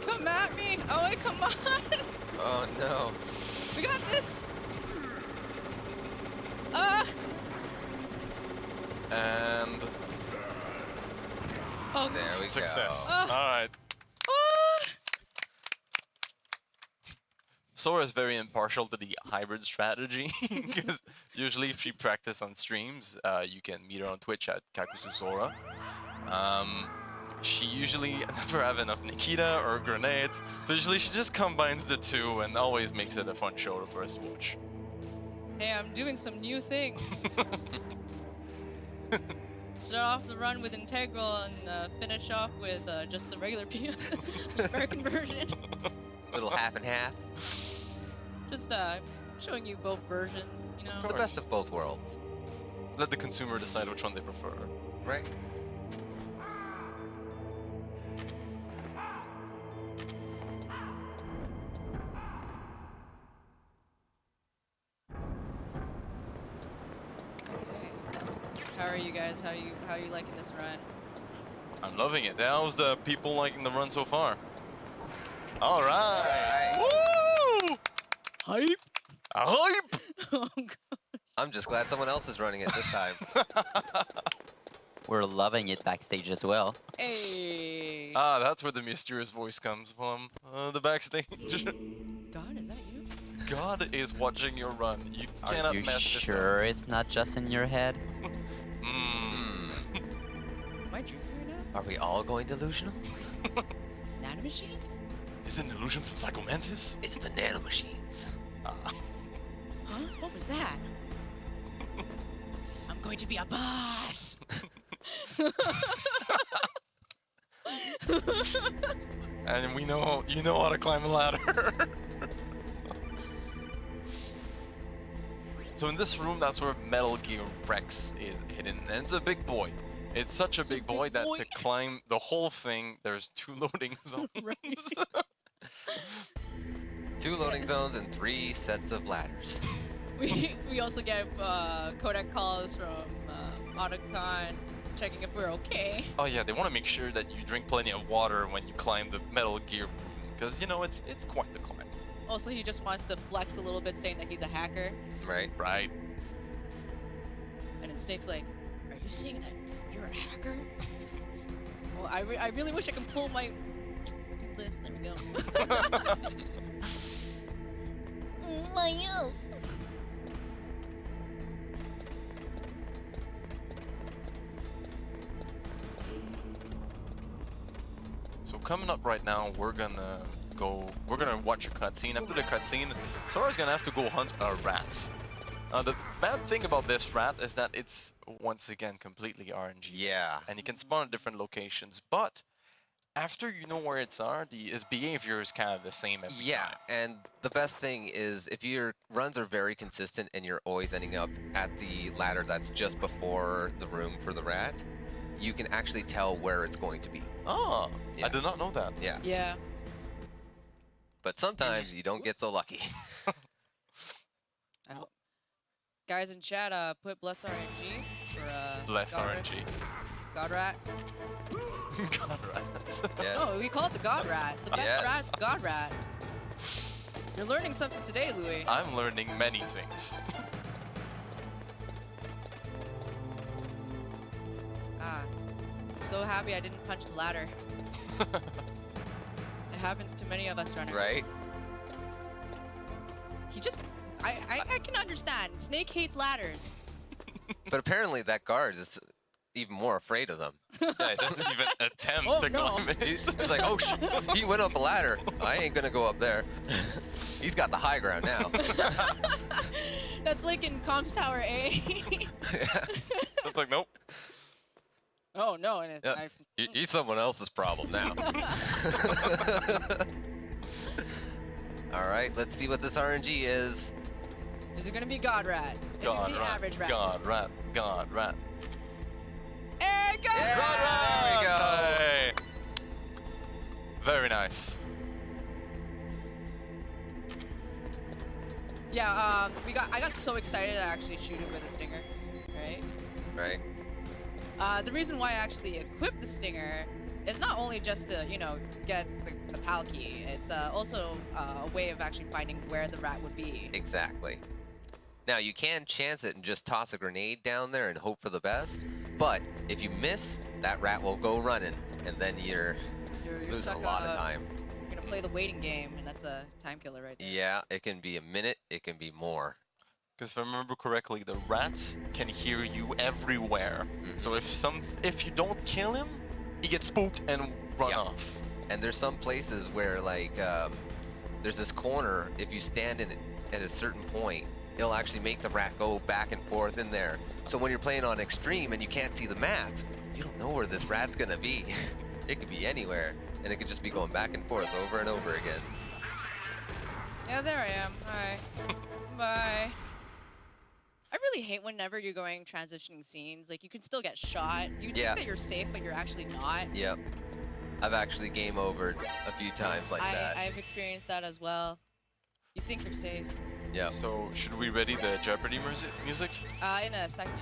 Come at me. Oh wait, come on. Oh no. We got this. And Oh, There we success. go. All right. Sora is very impartial to the hybrid strategy because usually if you practice on streams, you can meet her on Twitch at KakusuSora. She usually never have enough Nikita or grenades, so usually she just combines the two and always makes it a fun show for us to watch. Hey, I'm doing some new things. Start off the run with Integral and finish off with just the regular American version. Little half and half. Just showing you both versions, you know. The best of both worlds. Let the consumer decide which one they prefer. Right? Okay. How are you guys? How are you liking this run? I'm loving it. How's the people liking the run so far? All right. Woo! Hype. Hype! Oh, God. I'm just glad someone else is running it this time. We're loving it backstage as well. Hey. Ah, that's where the mysterious voice comes from. The backstage. God, is that you? God is watching your run. You Are cannot you mess this sure it's not just in your head? up. Mm. Am I drinking right now? Are we all going delusional? Nanomachines? Is it an illusion from Psychomantis? It's the nanomachines. Ah. Huh? What was that? I'm going to be a boss. And we know you know how to climb a ladder. So in this room, that's where Metal Gear Rex is hidden, and it's a big boy. It's such a big boy that to climb the whole thing, there's 2 loading zones. Right. 2 loading zones and 3 sets of ladders. We also get Kodak calls from Otacon checking if we're okay. Oh yeah, they want to make sure that you drink plenty of water when you climb the Metal Gear room, because you know it's quite the climb. Also, he just wants to flex a little bit, saying that he's a hacker. Right? Right. And then Snake's like, "Are you saying that you're a hacker?" Well, I really wish I could pull my list. There we go. My ears. So coming up right now, we're gonna watch a cutscene. After the cutscene, Sora's gonna have to go hunt a rat. The bad thing about this rat is that it's once again completely RNG. Yeah. And you can spawn at different locations, but after you know where it's are, his behavior is kind of the same every Yeah, time. and the best thing is if your runs are very consistent and you're always ending up at the ladder that's just before the room for the rat, you can actually tell where it's going to be. Oh, Yeah. I did not know that. Yeah, Yeah. but sometimes you don't get so lucky. I hope. Guys in chat, put bless RNG for Bless God RNG. God rat. God, rats. Yes. No, we call it the God rat. The best Yes. rat's the God rat. You're learning something today, Louis. I'm learning many things. so happy I didn't punch the ladder. It happens to many of us runners. Right? He just, I can understand. Snake hates ladders. But apparently that guard is even more afraid of them. Yeah, he doesn't even attempt Oh, to no. climb it. He's like, oh, he went up a ladder. I ain't gonna go up there. He's got the high ground now. That's like in Comms Tower A. It's like, nope. Oh no, and it's, Yeah. He's someone else's problem now. All right, let's see what this RNG is. is it gonna be God Rat? Is it God, gonna be rat, Average Rat? God, rat, God, rat. Hey, God Yeah, Rat! there we go. Hey. Very nice. Yeah, I got so excited I actually shoot him with a stinger, right? Right. The reason why I actually equipped the stinger is not only just to, you know, get the PAL key, it's also a way of actually finding where the rat would be. Exactly. Now you can chance it and just toss a grenade down there and hope for the best. But if you miss, that rat will go running, and then you're losing stuck, a lot of time. You're gonna play the waiting game, and that's a time killer right there. Yeah, it can be a minute, it can be more. Because if I remember correctly, the rats can hear you everywhere. So if you don't kill him, he gets spooked and run Yeah. off. And there's some places where like there's this corner. If you stand in it at a certain point, it'll actually make the rat go back and forth in there. So when you're playing on extreme and you can't see the map, you don't know where this rat's gonna be. It could be anywhere, and it could just be going back and forth over and over again. Yeah, there I am. Hi. Bye. I really hate whenever you're going transitioning scenes. Like, you can still get shot. You Yeah. think that you're safe, but you're actually not. Yep. I've actually game overed a few times like that. I've experienced that as well. You think you're safe. Yep. So should we ready the Jeopardy music? In a second.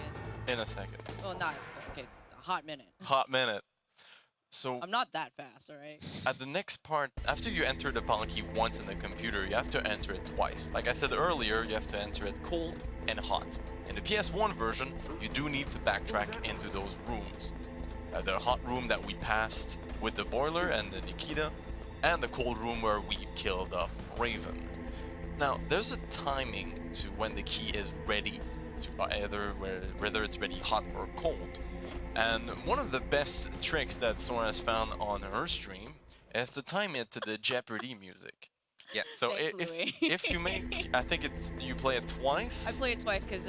In a second. Well, not, okay, a hot minute. Hot minute. So I'm not that fast, all right? at the next part, after you enter the PAL key once in the computer, you have to enter it twice. Like I said earlier, you have to enter it cold and hot. In the PS1 version, you do need to backtrack into those rooms. The hot room that we passed with the boiler and the Nikita, and the cold room where we killed off Raven. Now, there's a timing to when the key is ready, to whether it's ready hot or cold. And one of the best tricks that Sora has found on her stream is to time it to the Jeopardy music. Yeah. So Thanks, Louis. if you make, I think it's you play it twice. I play it twice because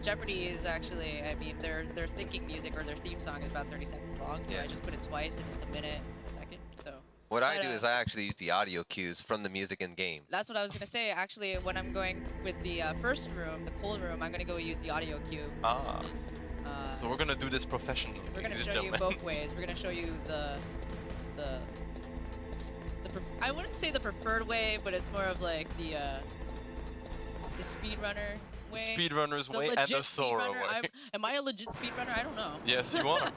Jeopardy is actually, I mean, their thinking music or their theme song is about 30 seconds long, so Yeah. I just put it twice and it's a minute, a second. So What I But, do is I actually use the audio cues from the music in game. that's what I was gonna say. Actually, when I'm going with the first room, the cold room, I'm gonna go use the audio cue. Ah, Uh, so we're gonna do this professionally. we're gonna ladies and show you gentlemen. both ways. We're gonna show you the I wouldn't say the preferred way, but it's more of like the speedrunner way. Speedrunner's The way and legit the Sora speedrunner. way. Am I a legit speedrunner? I don't know. Yes, you are.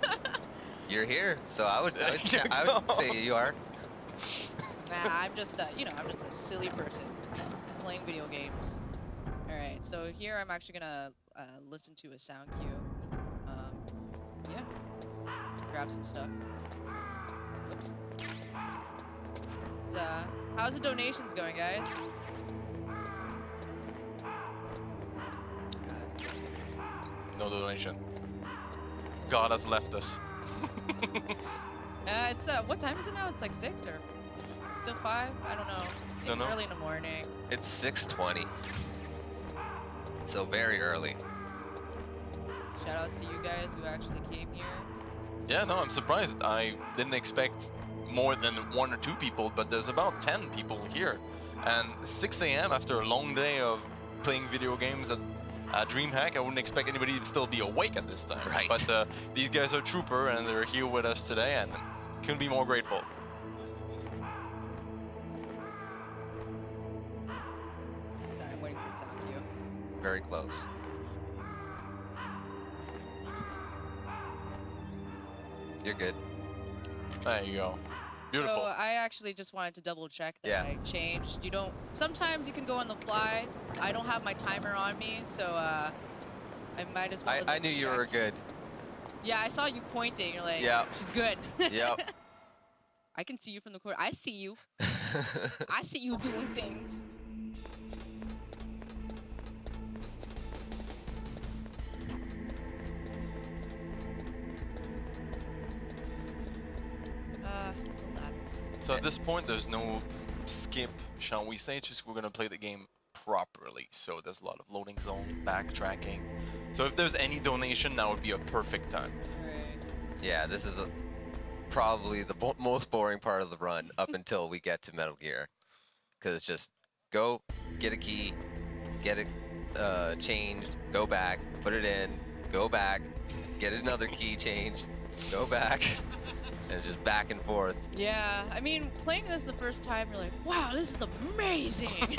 You're here, so I would There you I would go. say you are. Nah, I'm just I'm just a silly person playing video games. All right, so here I'm actually gonna listen to a sound cue. Yeah, grab some stuff. Oops. How's the donations going, guys? No donation. God has left us. It's what time is it now? It's like 6 or still 5? I don't know. It's Don't know. early in the morning. It's 6:20. So very early. Shoutouts to you guys who actually came here. Yeah, no, I'm surprised. I didn't expect more than 1 or 2 people, but there's about 10 people here. And 6 a.m. after a long day of playing video games at DreamHack, I wouldn't expect anybody to still be awake at this time. Right. But these guys are trooper and they're here with us today, and couldn't be more grateful. Sorry, I'm waiting for the sound cue. Very close. You're good. There you go. Beautiful. So I actually just wanted to double check that Yeah. I changed. You don't. Sometimes you can go on the fly. I don't have my timer on me, so I might as well. I knew you were check. good. Yeah, I saw you pointing. You're like, Yeah. she's good. Yep. I can see you from the corner. I see you. I see you doing things. The ladders. So at this point, there's no skip, shall we say? It's just we're gonna play the game properly. So there's a lot of loading zone, backtracking. So if there's any donation, now would be a perfect time. Right. Yeah, this is probably the most boring part of the run up until we get to Metal Gear. Because it's just go, get a key, get it changed, go back, put it in, go back, get another key changed, go back, and it's just back and forth. Yeah, I mean, playing this the first time, you're like, wow, this is amazing.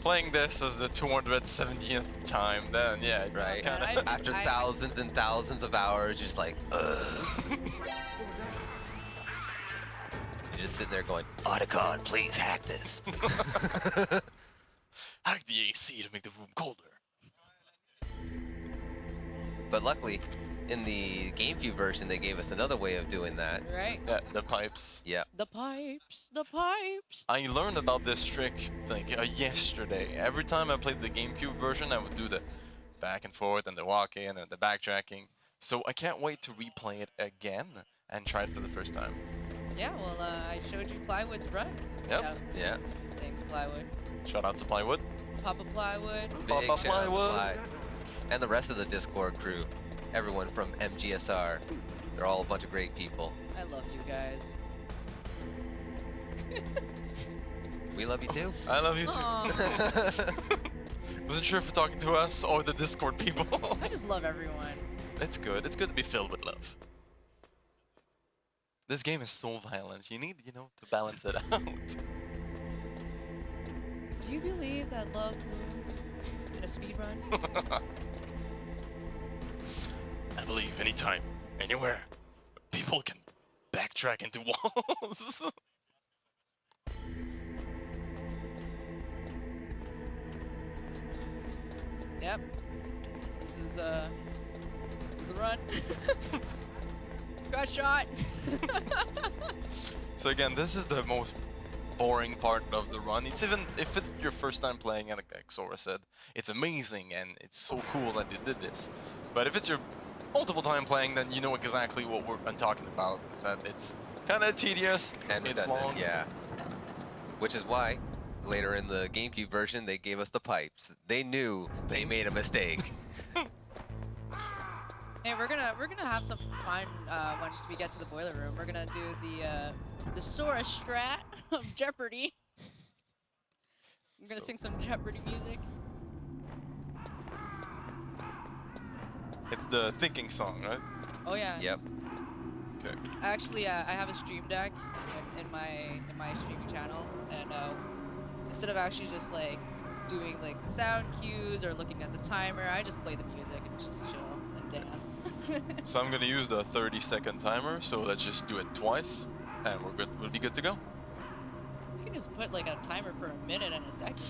Playing this as the 270th time, then yeah, Right. it's kind I- of. After thousands and thousands of hours, you're just like, ugh. You just sit there going, Otacon, please hack this. Hack the AC to make the room colder. But luckily, in the GameCube version, they gave us another way of doing that. Right? Yeah, the pipes. Yeah. The pipes, the pipes. I learned about this trick like yesterday. Every time I played the GameCube version, I would do the back and forth and the walk-in and the backtracking. So I can't wait to replay it again and try it for the first time. Yeah, well, I showed you Plywood's run. Yep. Yeah. Thanks, Plywood. Shout out to Plywood. Papa Plywood. Big Papa shout out to Plywood. Ply. And the rest of the Discord crew. Everyone from MGSR. They're all a bunch of great people. I love you guys. We love you too. I love you too. Aw. Wasn't sure if you're talking to us or the Discord people. I just love everyone. It's good. It's good to be filled with love. This game is so violent. You need, to balance it out. Do you believe that love blooms in a speedrun? I believe anytime, anywhere, people can backtrack into walls. Yep. This is the run. Got shot. So again, this is the most boring part of the run. It's even if it's your first time playing, and like Sora said, it's amazing and it's so cool that they did this. But if it's your multiple time playing, then you know exactly what I'm talking about. Is that it's kind of tedious, And it's redundant, long. yeah. Which is why later in the GameCube version they gave us the pipes. They knew they made a mistake. Hey, we're gonna have some fun once we get to the boiler room. We're gonna do the Sora strat of Jeopardy. I'm gonna So- sing some Jeopardy music. It's the thinking song, right? Oh yeah. Yep. Okay. Actually, I have a stream deck in my streaming channel, and instead of actually just like doing like the sound cues or looking at the timer, I just play the music and just chill and dance. So I'm gonna use the 30-second timer. So let's just do it twice, and we're good. We'll be good to go. You can just put like a timer for a minute and a second.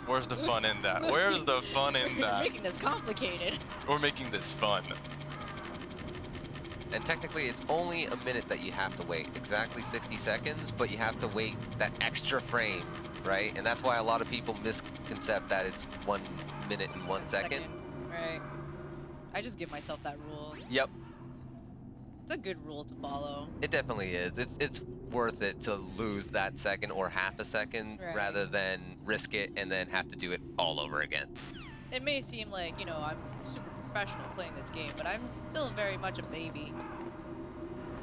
Where's the fun in that? Where's the fun in You're that? making this complicated. We're making this fun. And technically it's only a minute that you have to wait. Exactly 60 seconds, but you have to wait that extra frame, right? And that's why a lot of people misconcept that it's 1 minute and 1 second. Right. I just give myself that rule. Yep. It's a good rule to follow. It definitely is. It's worth it to lose that second or half a second Right. rather than risk it and then have to do it all over again. It may seem like, I'm super professional playing this game, but I'm still very much a baby.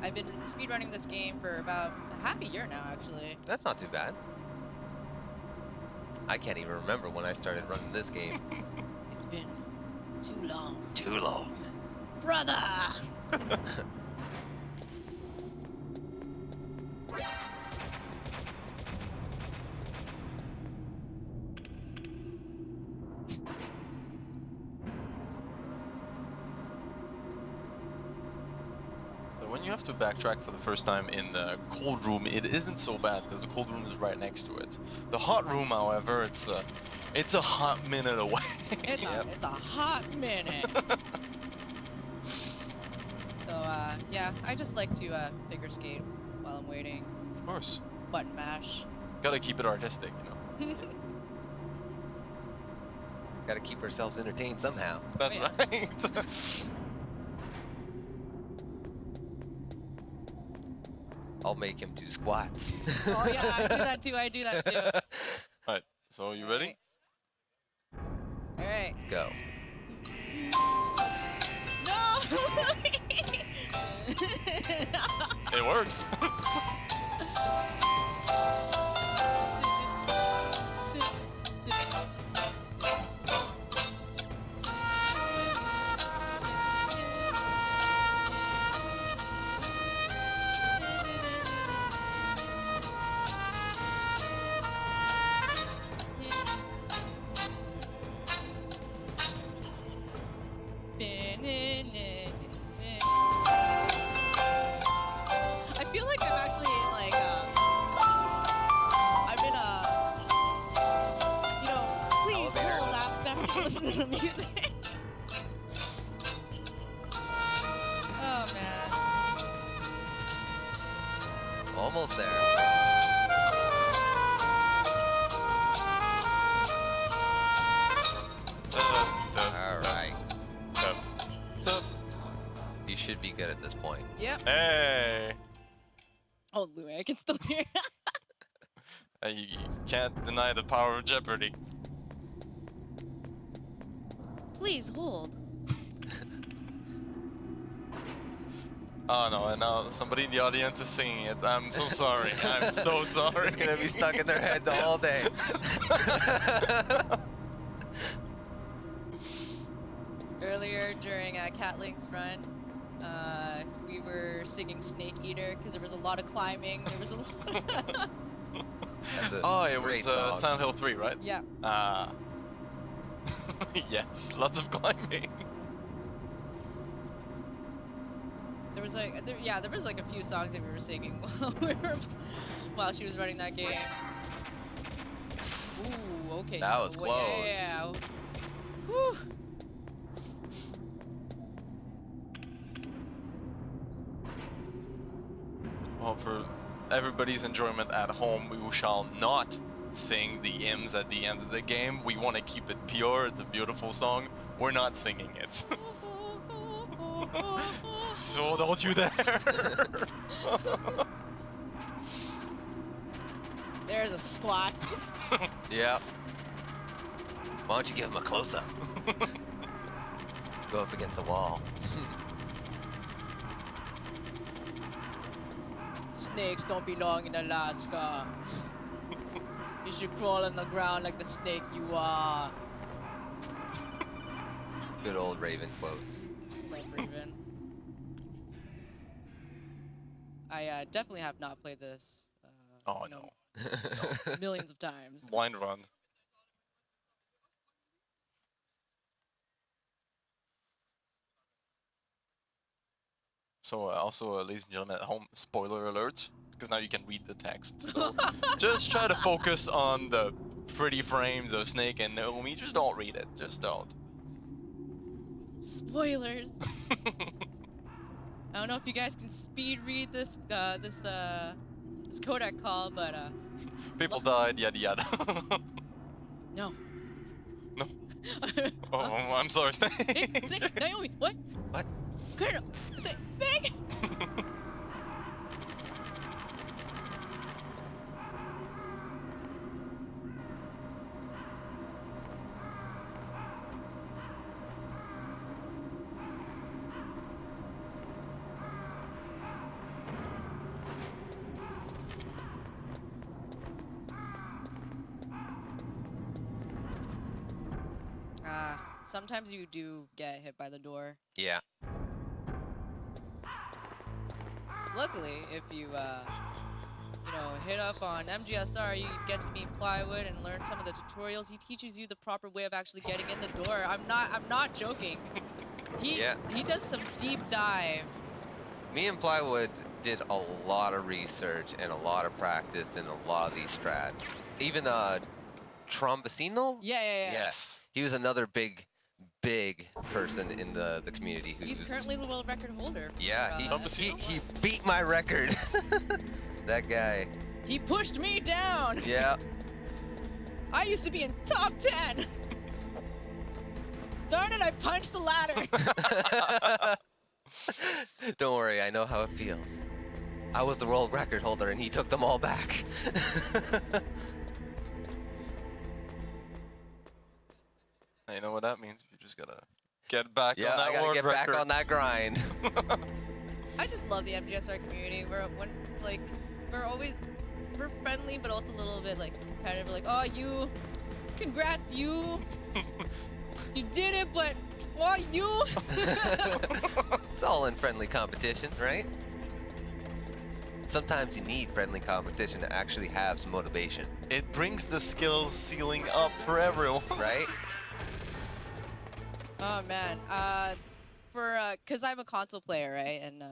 I've been speedrunning this game for about half a year now, actually. That's not too bad. I can't even remember when I started running this game. It's been too long. Too long. Brother! So when you have to backtrack for the first time in the cold room, it isn't so bad because the cold room is right next to it. The hot room, however, it's a hot minute away. It's a hot minute. yeah, I just like to figure skate while I'm waiting. Of course. Button mash. Gotta keep it artistic, you know. Gotta keep ourselves entertained somehow. That's yeah. right. I'll make him do squats. Oh yeah, I do that too. I do that too. Alright, so you ready? All right. Go. No. It works. I feel like I'm actually in like I'm in a please Elevator. hold after listening to the music. Oh man. Almost there. All right. You should be good at this point. Yep. Hey! Oh Louis, I can still hear. You can't deny the power of Jeopardy. Please hold. Oh no, and now somebody in the audience is singing it. I'm so sorry. I'm so sorry. It's gonna be stuck in their head the whole day. Earlier during Cat Link's run, we were singing Snake Eater because there was a lot of climbing. There was a lot. That's a Oh, it great was song. Silent Hill 3, right? Yeah. Yes, lots of climbing. There was like, there was like a few songs that we were singing while she was running that game. Ooh, okay. That was well, close. Yeah. Whew. Well, for everybody's enjoyment at home, we shall not sing the hymns at the end of the game. We want to keep it pure. It's a beautiful song. We're not singing it. So don't you dare. There's a squat. Yeah. Why don't you give him a close-up? Go up against the wall. Snakes don't belong in Alaska. You should crawl on the ground like the snake you are. Good old Raven quotes. Love Raven. I definitely have not played this. Oh you know, no. millions of times. Blind run. So also, ladies and gentlemen at home, spoiler alert, because now you can read the text. So just try to focus on the pretty frames of Snake and Naomi. Just don't read it. Just don't. Spoilers. I don't know if you guys can speed read this this Kodak call, but People died, yada yada. no. No. Oh, I'm sorry, Hey, Snake. Snake, Naomi, what? What? Colonel, Snake. Sometimes you do get hit by the door. Yeah. Luckily, if you hit up on MGSR, you get to meet Plywood and learn some of the tutorials. He teaches you the proper way of actually getting in the door. I'm not joking. He does some deep dive. Me and Plywood did a lot of research and a lot of practice in a lot of these strats. Even Trombasino? Yeah. Yes. He was another big big person in the community who's He's currently the world record holder. for, yeah, he beat my record. That guy. He pushed me down. Yeah. I used to be in top 10. Darn it, I punched the ladder. Don't worry, I know how it feels. I was the world record holder and he took them all back. You know what that means? You just gotta get back Yeah, on that I gotta world get record. back on that grind. I just love the MGSR community. We're friendly, but also a little bit like competitive. Like, oh, congrats, you did it, but oh, you. It's all in friendly competition, right? Sometimes you need friendly competition to actually have some motivation, It brings the skills ceiling up for everyone. right? Oh man, cause I'm a console player, right? And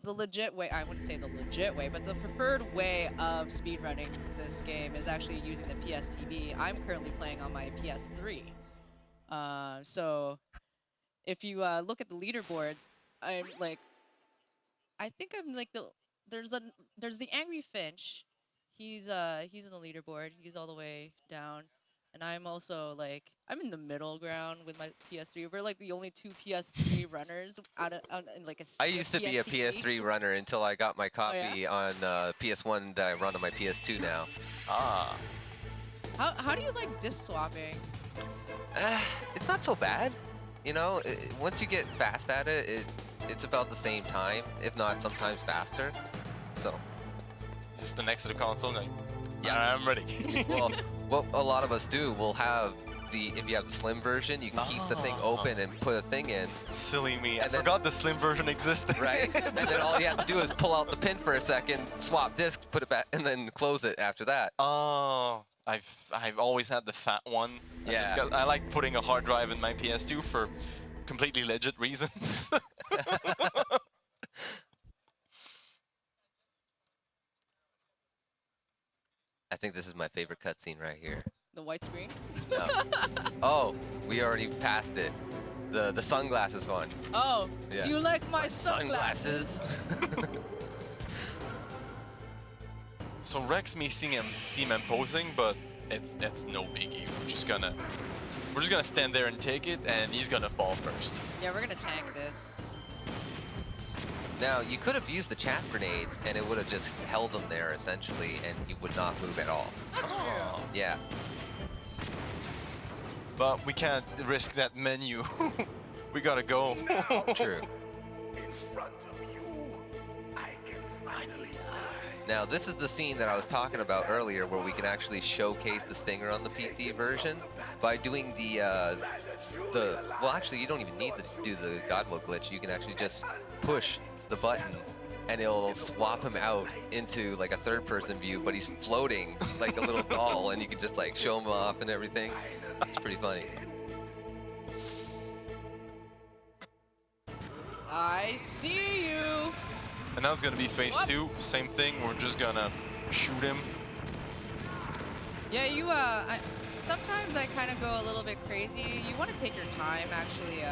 the legit way, I wouldn't say the legit way, but the preferred way of speedrunning this game is actually using the PSTV. I'm currently playing on my PS3. So if you look at the leaderboards, I think I'm like there's the Angry Finch. He's in the leaderboard. He's all the way down. And I'm also I'm in the middle ground with my PS3. We're like the only two PS3 runners in like a I used to be a CNC. PS3 runner until I got my copy yeah? on PS1 that I run on my PS2 now. Ah. How do you like disc swapping? It's not so bad. You know, once you get fast at it, it's about the same time, if not sometimes faster. So, Just next to the console, like, Yeah. I'm ready. well, what a lot of us do, we'll have if you have the slim version, you can keep the thing open and put a thing in, Silly me. I And then- forgot the slim version existed. right? And then all you have to do is pull out the pin for a second, swap discs, put it back, and then close it after that. Oh, I've always had the fat one. Yeah. I like putting a hard drive in my PS2 for completely legit reasons. I think this is my favorite cutscene right here. The white screen? No. Oh, we already passed it. The sunglasses one. Oh, Yeah. do you like my sunglasses? So Rex may seem imposing, but it's no biggie. We're just gonna stand there and take it, and he's gonna fall first. Yeah, we're gonna tank this. Now, you could have used the chat grenades, and it would have just held them there, essentially, and you would not move at all. That's true. Yeah. But we can't risk that menu. We gotta go. True. In front of you, I can finally die. Now, this is the scene that I was talking about earlier, where we can actually showcase the Stinger on the PC version by doing well, actually, you don't even need to do the God Mode glitch. You can actually just push the button, and it'll swap him out into like a third-person view, but he's floating like a little doll, and you can just like show him off and everything. It's pretty funny. I see you. And now it's gonna be phase 2. Same thing. We're just gonna shoot him. Yeah, sometimes I kind of go a little bit crazy. You want to take your time, actually,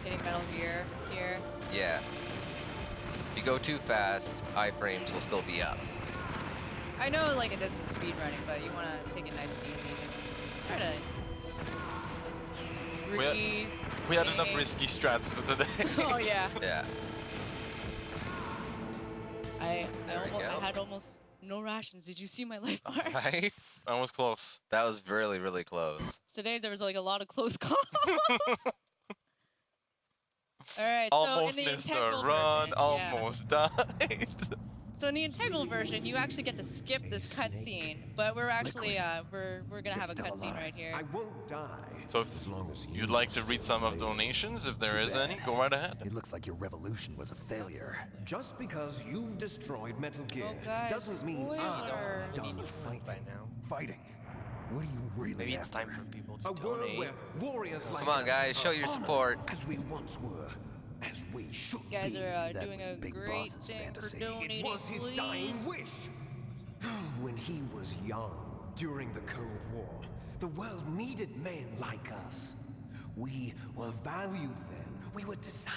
hitting Metal Gear here. Yeah. If you go too fast, iframes will still be up. I know, like, this is speed running, but you want to take it nice and easy. Just try to breathe. We had enough think. risky strats for today. Oh yeah. Yeah. I we go. had almost no rations. Did you see my life bar? Right? That was close. That was really, really close. Today there was like a lot of close calls. All right. Almost so in the missed the integral run. version, yeah. Almost died. So in the integral version, you actually get to skip this cutscene, but we're actually we're gonna have a cutscene right here. I won't die. So if As long as you'd like to read some of donations, if there is any, go right ahead. It looks like your revolution was a failure. Just because you've destroyed Metal Gear Oh, guys, doesn't mean spoiler. I'm done fighting. Fighting? What do you really Maybe it's after? time for people to A world donate. where warriors like Come on, us guys, show are your honored support. as we once were, as we should You guys be. are That doing was a Big great Boss's thing for fantasy. donating, It was his dying please. wish. When he was young, during the Cold War, the world needed men like us. We were valued then. We were desired.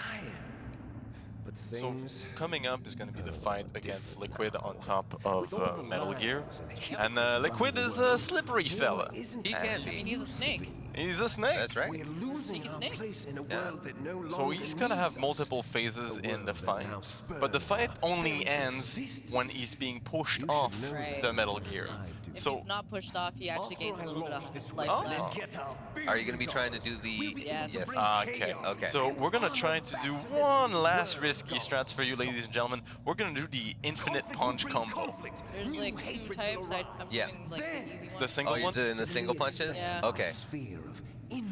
But So things... coming up is going to be the fight against Liquid on top of With all the Metal Gear, lives and and heroes Liquid around is the a world, slippery fella. isn't He as can it be. I mean, he's a used to snake. be. He's a snake. That's right. We're losing Sneaky our snake. place in a Yeah. world that no longer So he's gonna have needs us. multiple phases A in the world that fight, now but the spurns fight our only very ends when existence. he's being pushed You should off know Right. the Metal Gear. I do. If So he's not pushed off, he actually gains a After I little bit lost this of life Oh. left. get our Are you going to be trying to do the... Yes. Yes. Okay. Okay. So we're gonna try to do one last risky strats for you, ladies and gentlemen. We're gonna do the infinite punch combo. There's like two types. I'm Yeah. doing like the easy one. The Oh, single you're one. doing the single punches? Yeah. Okay.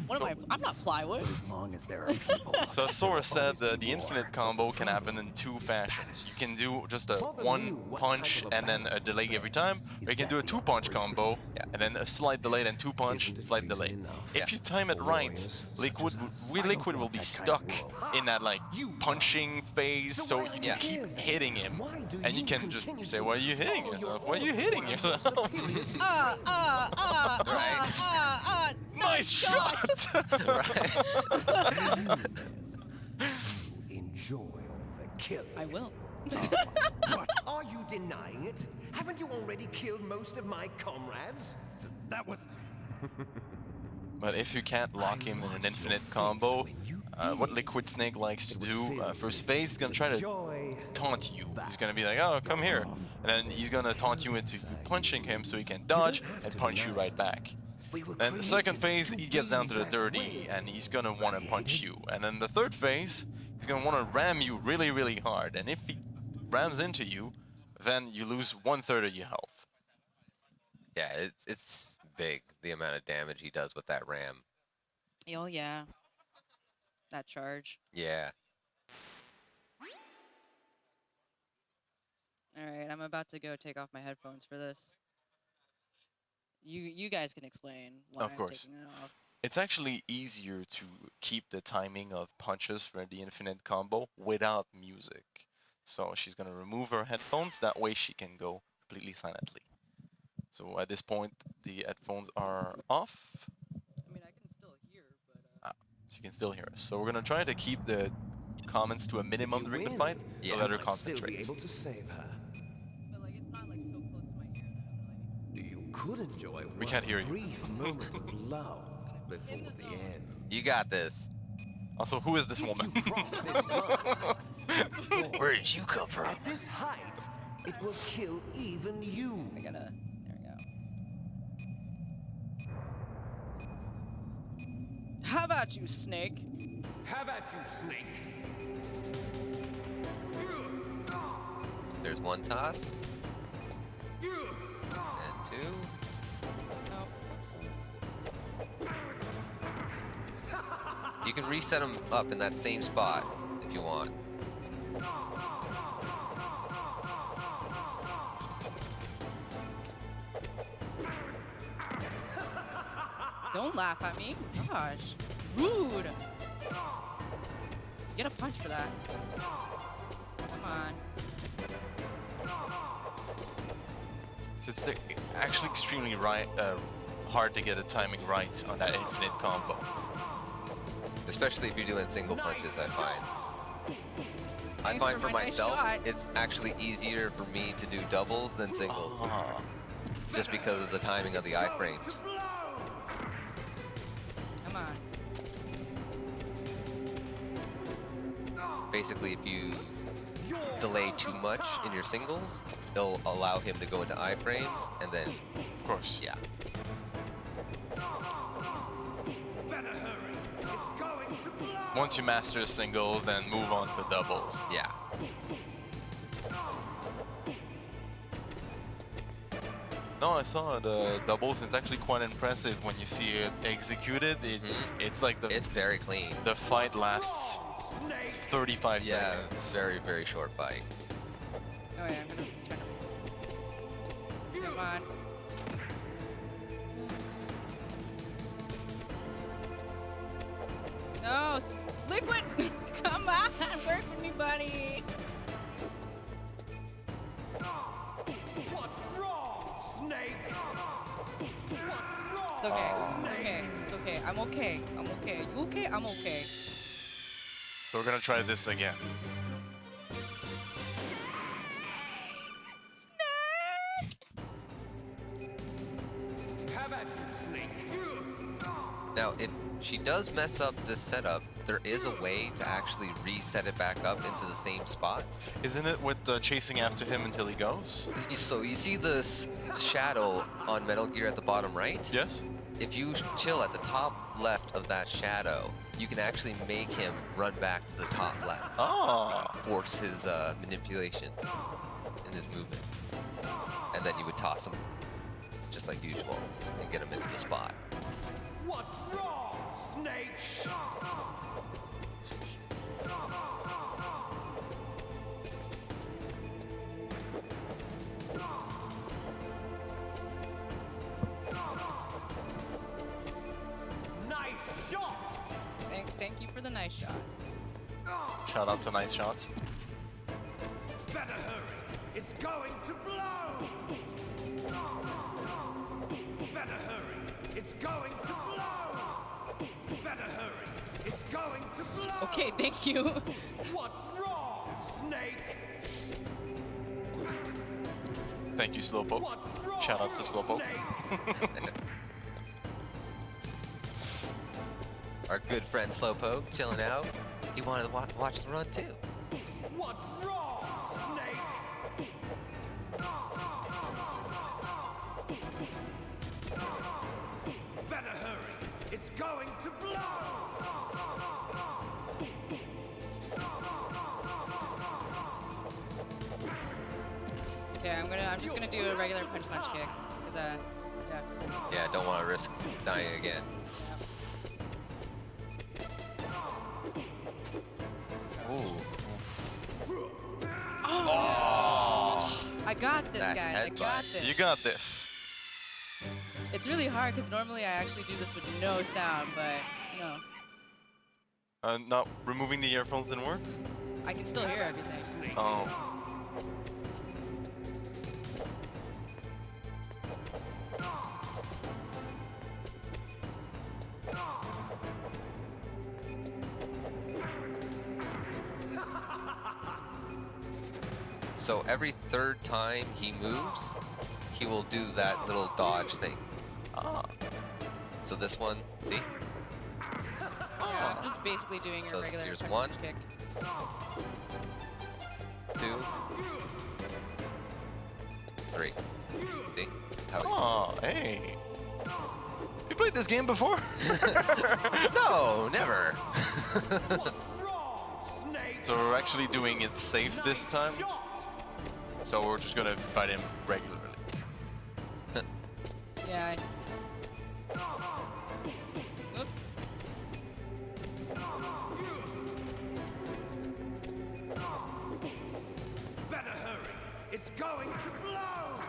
What am I? I'm not plywood. As long as there are people. So Sora said the infinite combo can happen in two fashions. You can do just a one punch and then a delay every time, or you can do a two punch combo and then a slight delay, then two punch, slight delay. If you time it right, Liquid will be stuck in that like punching phase, so you Yeah. keep hitting him, and you can just say, "Why are you hitting yourself? Why are you hitting yourself?" Nice shot! Enjoy all the killing. I will. What? Are you denying it? Haven't you already killed most of my comrades? That was. But if you can't lock him in an infinite combo, what Liquid Snake likes to do, first phase, he's gonna try to Joy. taunt you. He's gonna be like, "Oh, come here," and then he's gonna taunt you into punching him so he can dodge and punch you right back. Then the second phase, he gets down to the dirty, and he's gonna want to punch you. And then the third phase, he's gonna want to ram you really, really hard. And if he rams into you, then you lose 1/3 of your health. Yeah, it's big, the amount of damage he does with that ram. Oh yeah. That charge. Yeah. All right, I'm about to go take off my headphones for this. You guys can explain why Of course. I'm taking it off. It's actually easier to keep the timing of punches for the infinite combo without music. So she's gonna remove her headphones, that way she can go completely silently. So at this point, the headphones are off. I mean, I can still hear, but So you can still hear us. So we're gonna try to keep the comments to a minimum during the fight, Yeah. so let her Might still be concentrate. able to save her. but like it's not like so close to my ear that I'm like. You could enjoy We can't hear you. brief moment of love before the end. You got this. Also, who is this woman? Cross this line. Where did you come from? At this height, it will kill even you. I gotta. There we go. How about you, Snake? Have at you, Snake. There's one toss. And two. No. You can reset them up in that same spot if you want. Don't laugh at me. Gosh. Rude. Get a punch for that. Come on. So it's actually extremely hard to get the timing right on that infinite combo. Especially if you're doing single punches, I find. I Thanks find for for my nice myself, shot. it's actually easier for me to do doubles than singles. Ah. Just because of the timing of the iframes. Come on. Basically, if you delay too much in your singles, it'll allow him to go into iframes, and then, Of course. yeah. Once you master singles, then move on to doubles. Yeah. No, I saw the doubles. It's actually quite impressive when you see it executed. It's like It's very clean. the fight lasts 35 Yeah, seconds. very, very short fight. Oh yeah, I'm gonna try to. Come on. No, Liquid! Come on, work with me, buddy. What's wrong, Snake? What's wrong? It's okay. It's okay. It's okay. I'm okay. I'm okay. You okay? I'm okay. So we're gonna try this again. Have at you, Snake. Now, if she does mess up this setup, there is a way to actually reset it back up into the same spot. Isn't it with chasing after him until he goes? So you see this shadow on Metal Gear at the bottom right? Yes? If you chill at the top left of that shadow, you can actually make him run back to the top left. Ah. Force his manipulation in his movements. And then you would toss him just like usual and get him into the spot. What's wrong, Snake? Nice shot! Thank you for the nice shot. Shout out to nice shots. Better hurry! It's going to blow! Better hurry! It's going to blow! Better hurry! It's going to blow! Okay, thank you. What's wrong, Snake? Thank you, Slowpoke. What's wrong, Shout out to Slowpoke. Snake? Our good friend Slowpoke chilling out. He wanted to watch the run too. What's wrong, Snake? Better hurry! It's going to blow! Okay, I'm just gonna do a regular punch kick. Cause yeah. Yeah, don't want to risk dying again. Ooh. Oh! I got this, That guys. I headbutt. got this. You got this. It's really hard because normally I actually do this with no sound, but no. Not removing the earphones didn't work? I can still hear everything. Oh. So every third time he moves, he will do that little dodge thing. Ah. So this one, see? Yeah, I'm just basically doing So a regular here's punch one. kick. 2, 3. See? How he Oh, hey. You played this game before? No, never. What's wrong, Snake? So we're actually doing it safe this time. Shot! So we're just gonna fight him regularly. Yeah. Oops. Better hurry! It's going to blow!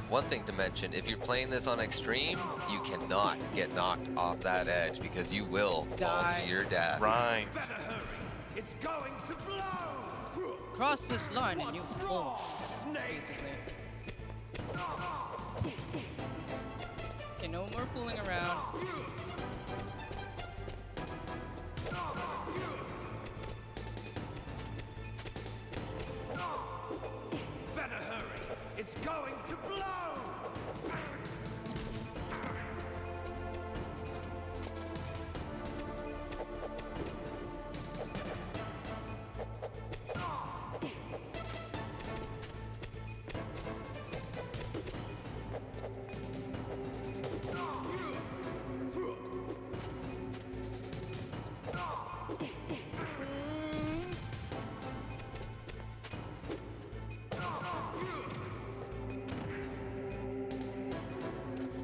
One thing to mention, if you're playing this on extreme, you cannot get knocked off that edge because you will fall Die. to your death. Right. Better hurry! It's going to blow! Cross this line and you fall. Snake! Basically. Okay, no more fooling around. Better hurry! It's going to blow!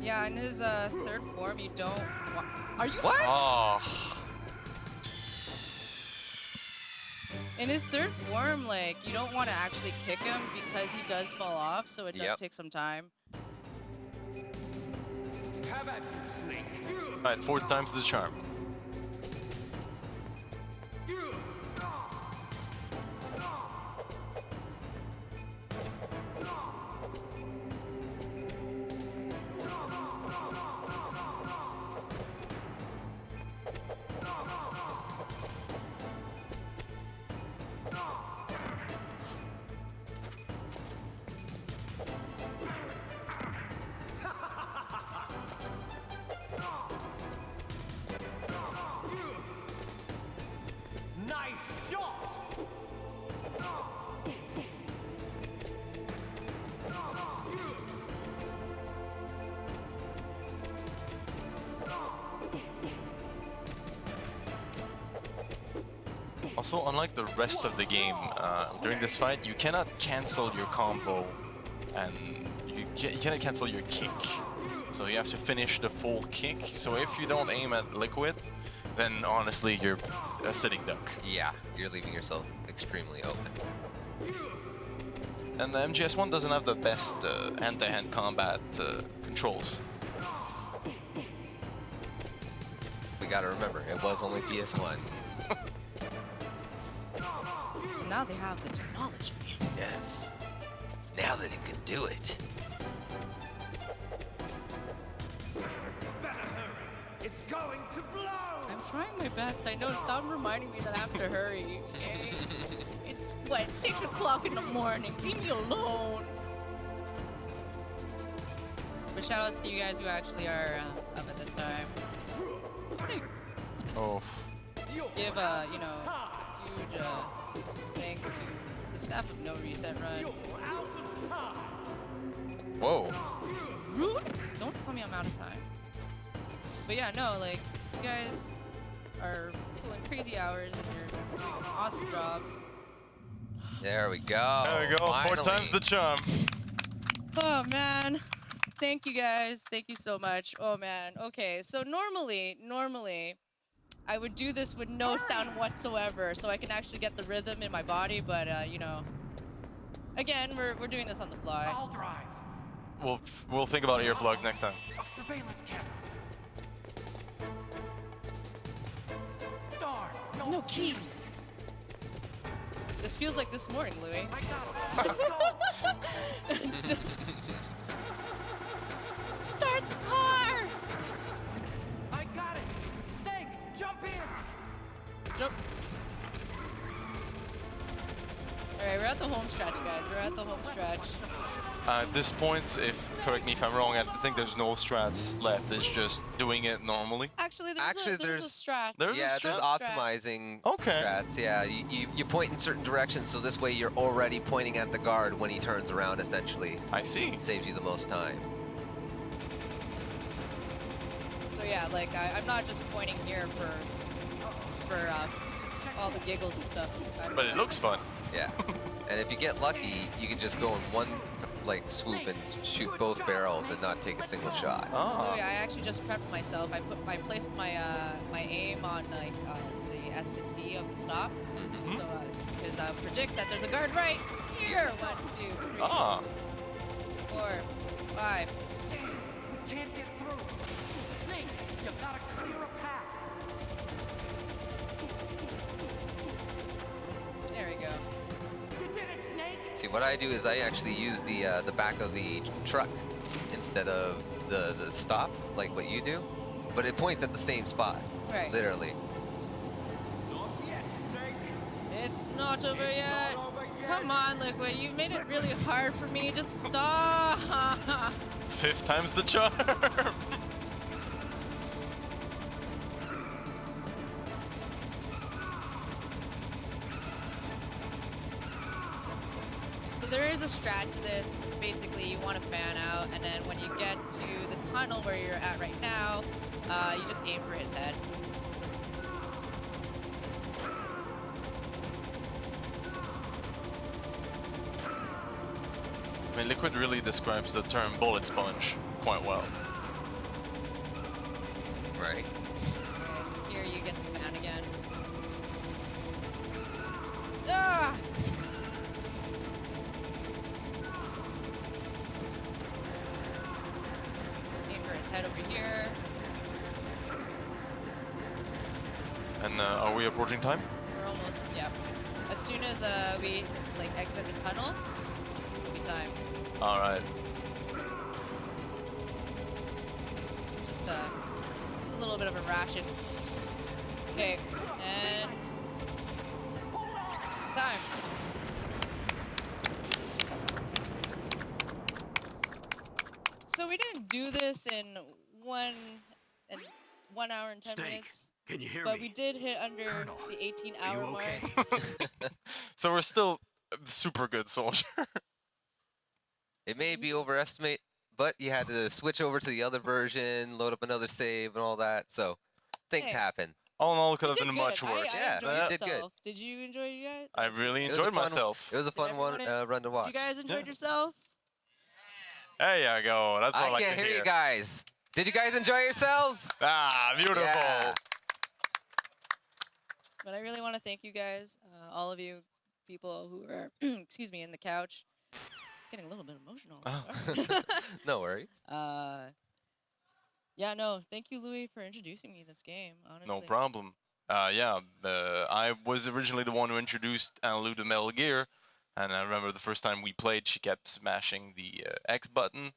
Yeah, in his third form, you don't. Are you? What? Oh. In his third form, like you don't want to actually kick him because he does fall off, so it does Yep. take some time. Have at you, Snake! Alright, fourth time's the charm. Also, unlike the rest of the game, during this fight, you cannot cancel your combo, and you cannot cancel your kick. So you have to finish the full kick. So if you don't aim at Liquid, then honestly, you're a sitting duck. Yeah, you're leaving yourself extremely open. And the MGS1 doesn't have the best hand-to-hand combat controls. We gotta remember, it was only PS1. Now they have the technology. Yes. Now that it can do it. Better hurry. It's going to blow. I'm trying my best. I know. Stop reminding me that I have to hurry. Okay? It's what, 6 o'clock in the morning. Leave me alone. But shout outs to you guys who actually are up at this time. I want Oh. to give you know, huge thanks to the staff of NoReset Run. Whoa. Rude. Don't tell me I'm out of time. But yeah, no, like, you guys are pulling crazy hours and you're doing awesome jobs. There we go. There we go. Finally. 4 times the charm. Oh man, thank you guys. Thank you so much. Oh man. Okay, so normally, I would do this with no sound whatsoever, so I can actually get the rhythm in my body. But you know, again, we're doing this on the fly. I'll drive. We'll think about earplugs next time. A surveillance camera. Darn. No keys. This feels like this morning, Louis. I got him. Let's go. Start the car. I got it. Snake, jump in. Jump. All right, we're at the home stretch, guys. We're at the home stretch. At this point, correct me if I'm wrong, I think there's no strats left. It's just doing it normally. Actually, there's a strat. There's Yeah, a there's strat? optimizing Okay. strats. Yeah, you point in certain directions, so this way you're already pointing at the guard when he turns around, essentially. I see. Saves you the most time. So yeah, like I'm not just pointing here for all the giggles and stuff. But it looks fun. Yeah. And if you get lucky, you can just go in one like swoop and shoot both barrels and not take a single shot. Oh. Oh yeah, I actually just prepped myself. I placed my my aim on like the S and T of the stop. Mhm. So because I predict that there's a guard right here. 1, 2, 3, Ah. 4, 5. Damn, we can't get through. Snake, you gotta clear a path. There we go. You did it, Snake. See, what I do is I actually use the back of the truck instead of the stop, like what you do. But it points at the same spot, Right. literally. Not yet, Snake. It's not over It's yet. not over yet. Come on, Liquid. You made it really hard for me. Just stop. 5th time's the charm. So there is a strat to this. It's basically you want to fan out, and then when you get to the tunnel where you're at right now, you just aim for his head. I mean, Liquid really describes the term bullet sponge quite well. Right. Okay, here you get to fan again. Ah! Aim for his head over here. And are we approaching time? We're almost, yeah. As soon as we like exit the tunnel, it'll be time. All right. Just this is a little bit of a ration. Okay, and time. So we didn't do this in 1 hour and 10 Snake, minutes, can you hear but me? we did hit under Colonel, the are 18-hour you mark. okay? So we're still a super good soldier. It may be overestimate, but you had to switch over to the other version, load up another save and all that, so things Hey. happen. all in all, it could You have did been good. much worse. I Yeah, enjoyed you did good. myself. Did you enjoy it, guys? I really It was a enjoyed fun- myself. It was a Did fun one everyone run to watch. You guys enjoyed Yeah. yourself? There you go. That's what I I like can't to hear you guys. Did you guys enjoy yourselves? Ah, beautiful. Yeah. But I really want to thank you guys, all of you people who are, excuse me, in the couch. Getting a little bit emotional. Sorry. No worries. Yeah, no, thank you, Louis, for introducing me to this game. Honestly. No problem. I was originally the one who introduced Annalu to Metal Gear, and I remember the first time we played, she kept smashing the X button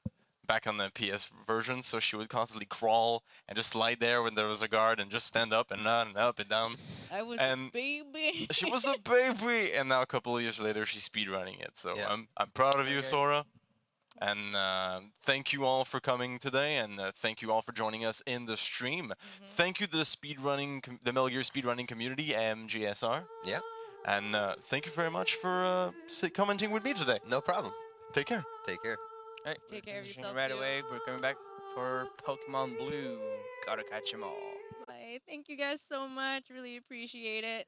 back on the PS version, so she would constantly crawl and just slide there when there was a guard and just stand up and down and up and down. I was And a baby. She was a baby, and now a couple of years later, she's speedrunning it. So Yeah. I'm proud of you, Okay. Sora. And thank you all for coming today, and thank you all for joining us in the stream. Thank you to the the Metal Gear speedrunning community, MGSR. Yeah, And thank you very much for commenting with me today. no problem. Take care. Take care. All right, Take we're care of transitioning yourself, right dude. away. We're coming back for Pokemon Blue. Gotta catch 'em all. Bye. Thank you guys so much. Really appreciate it.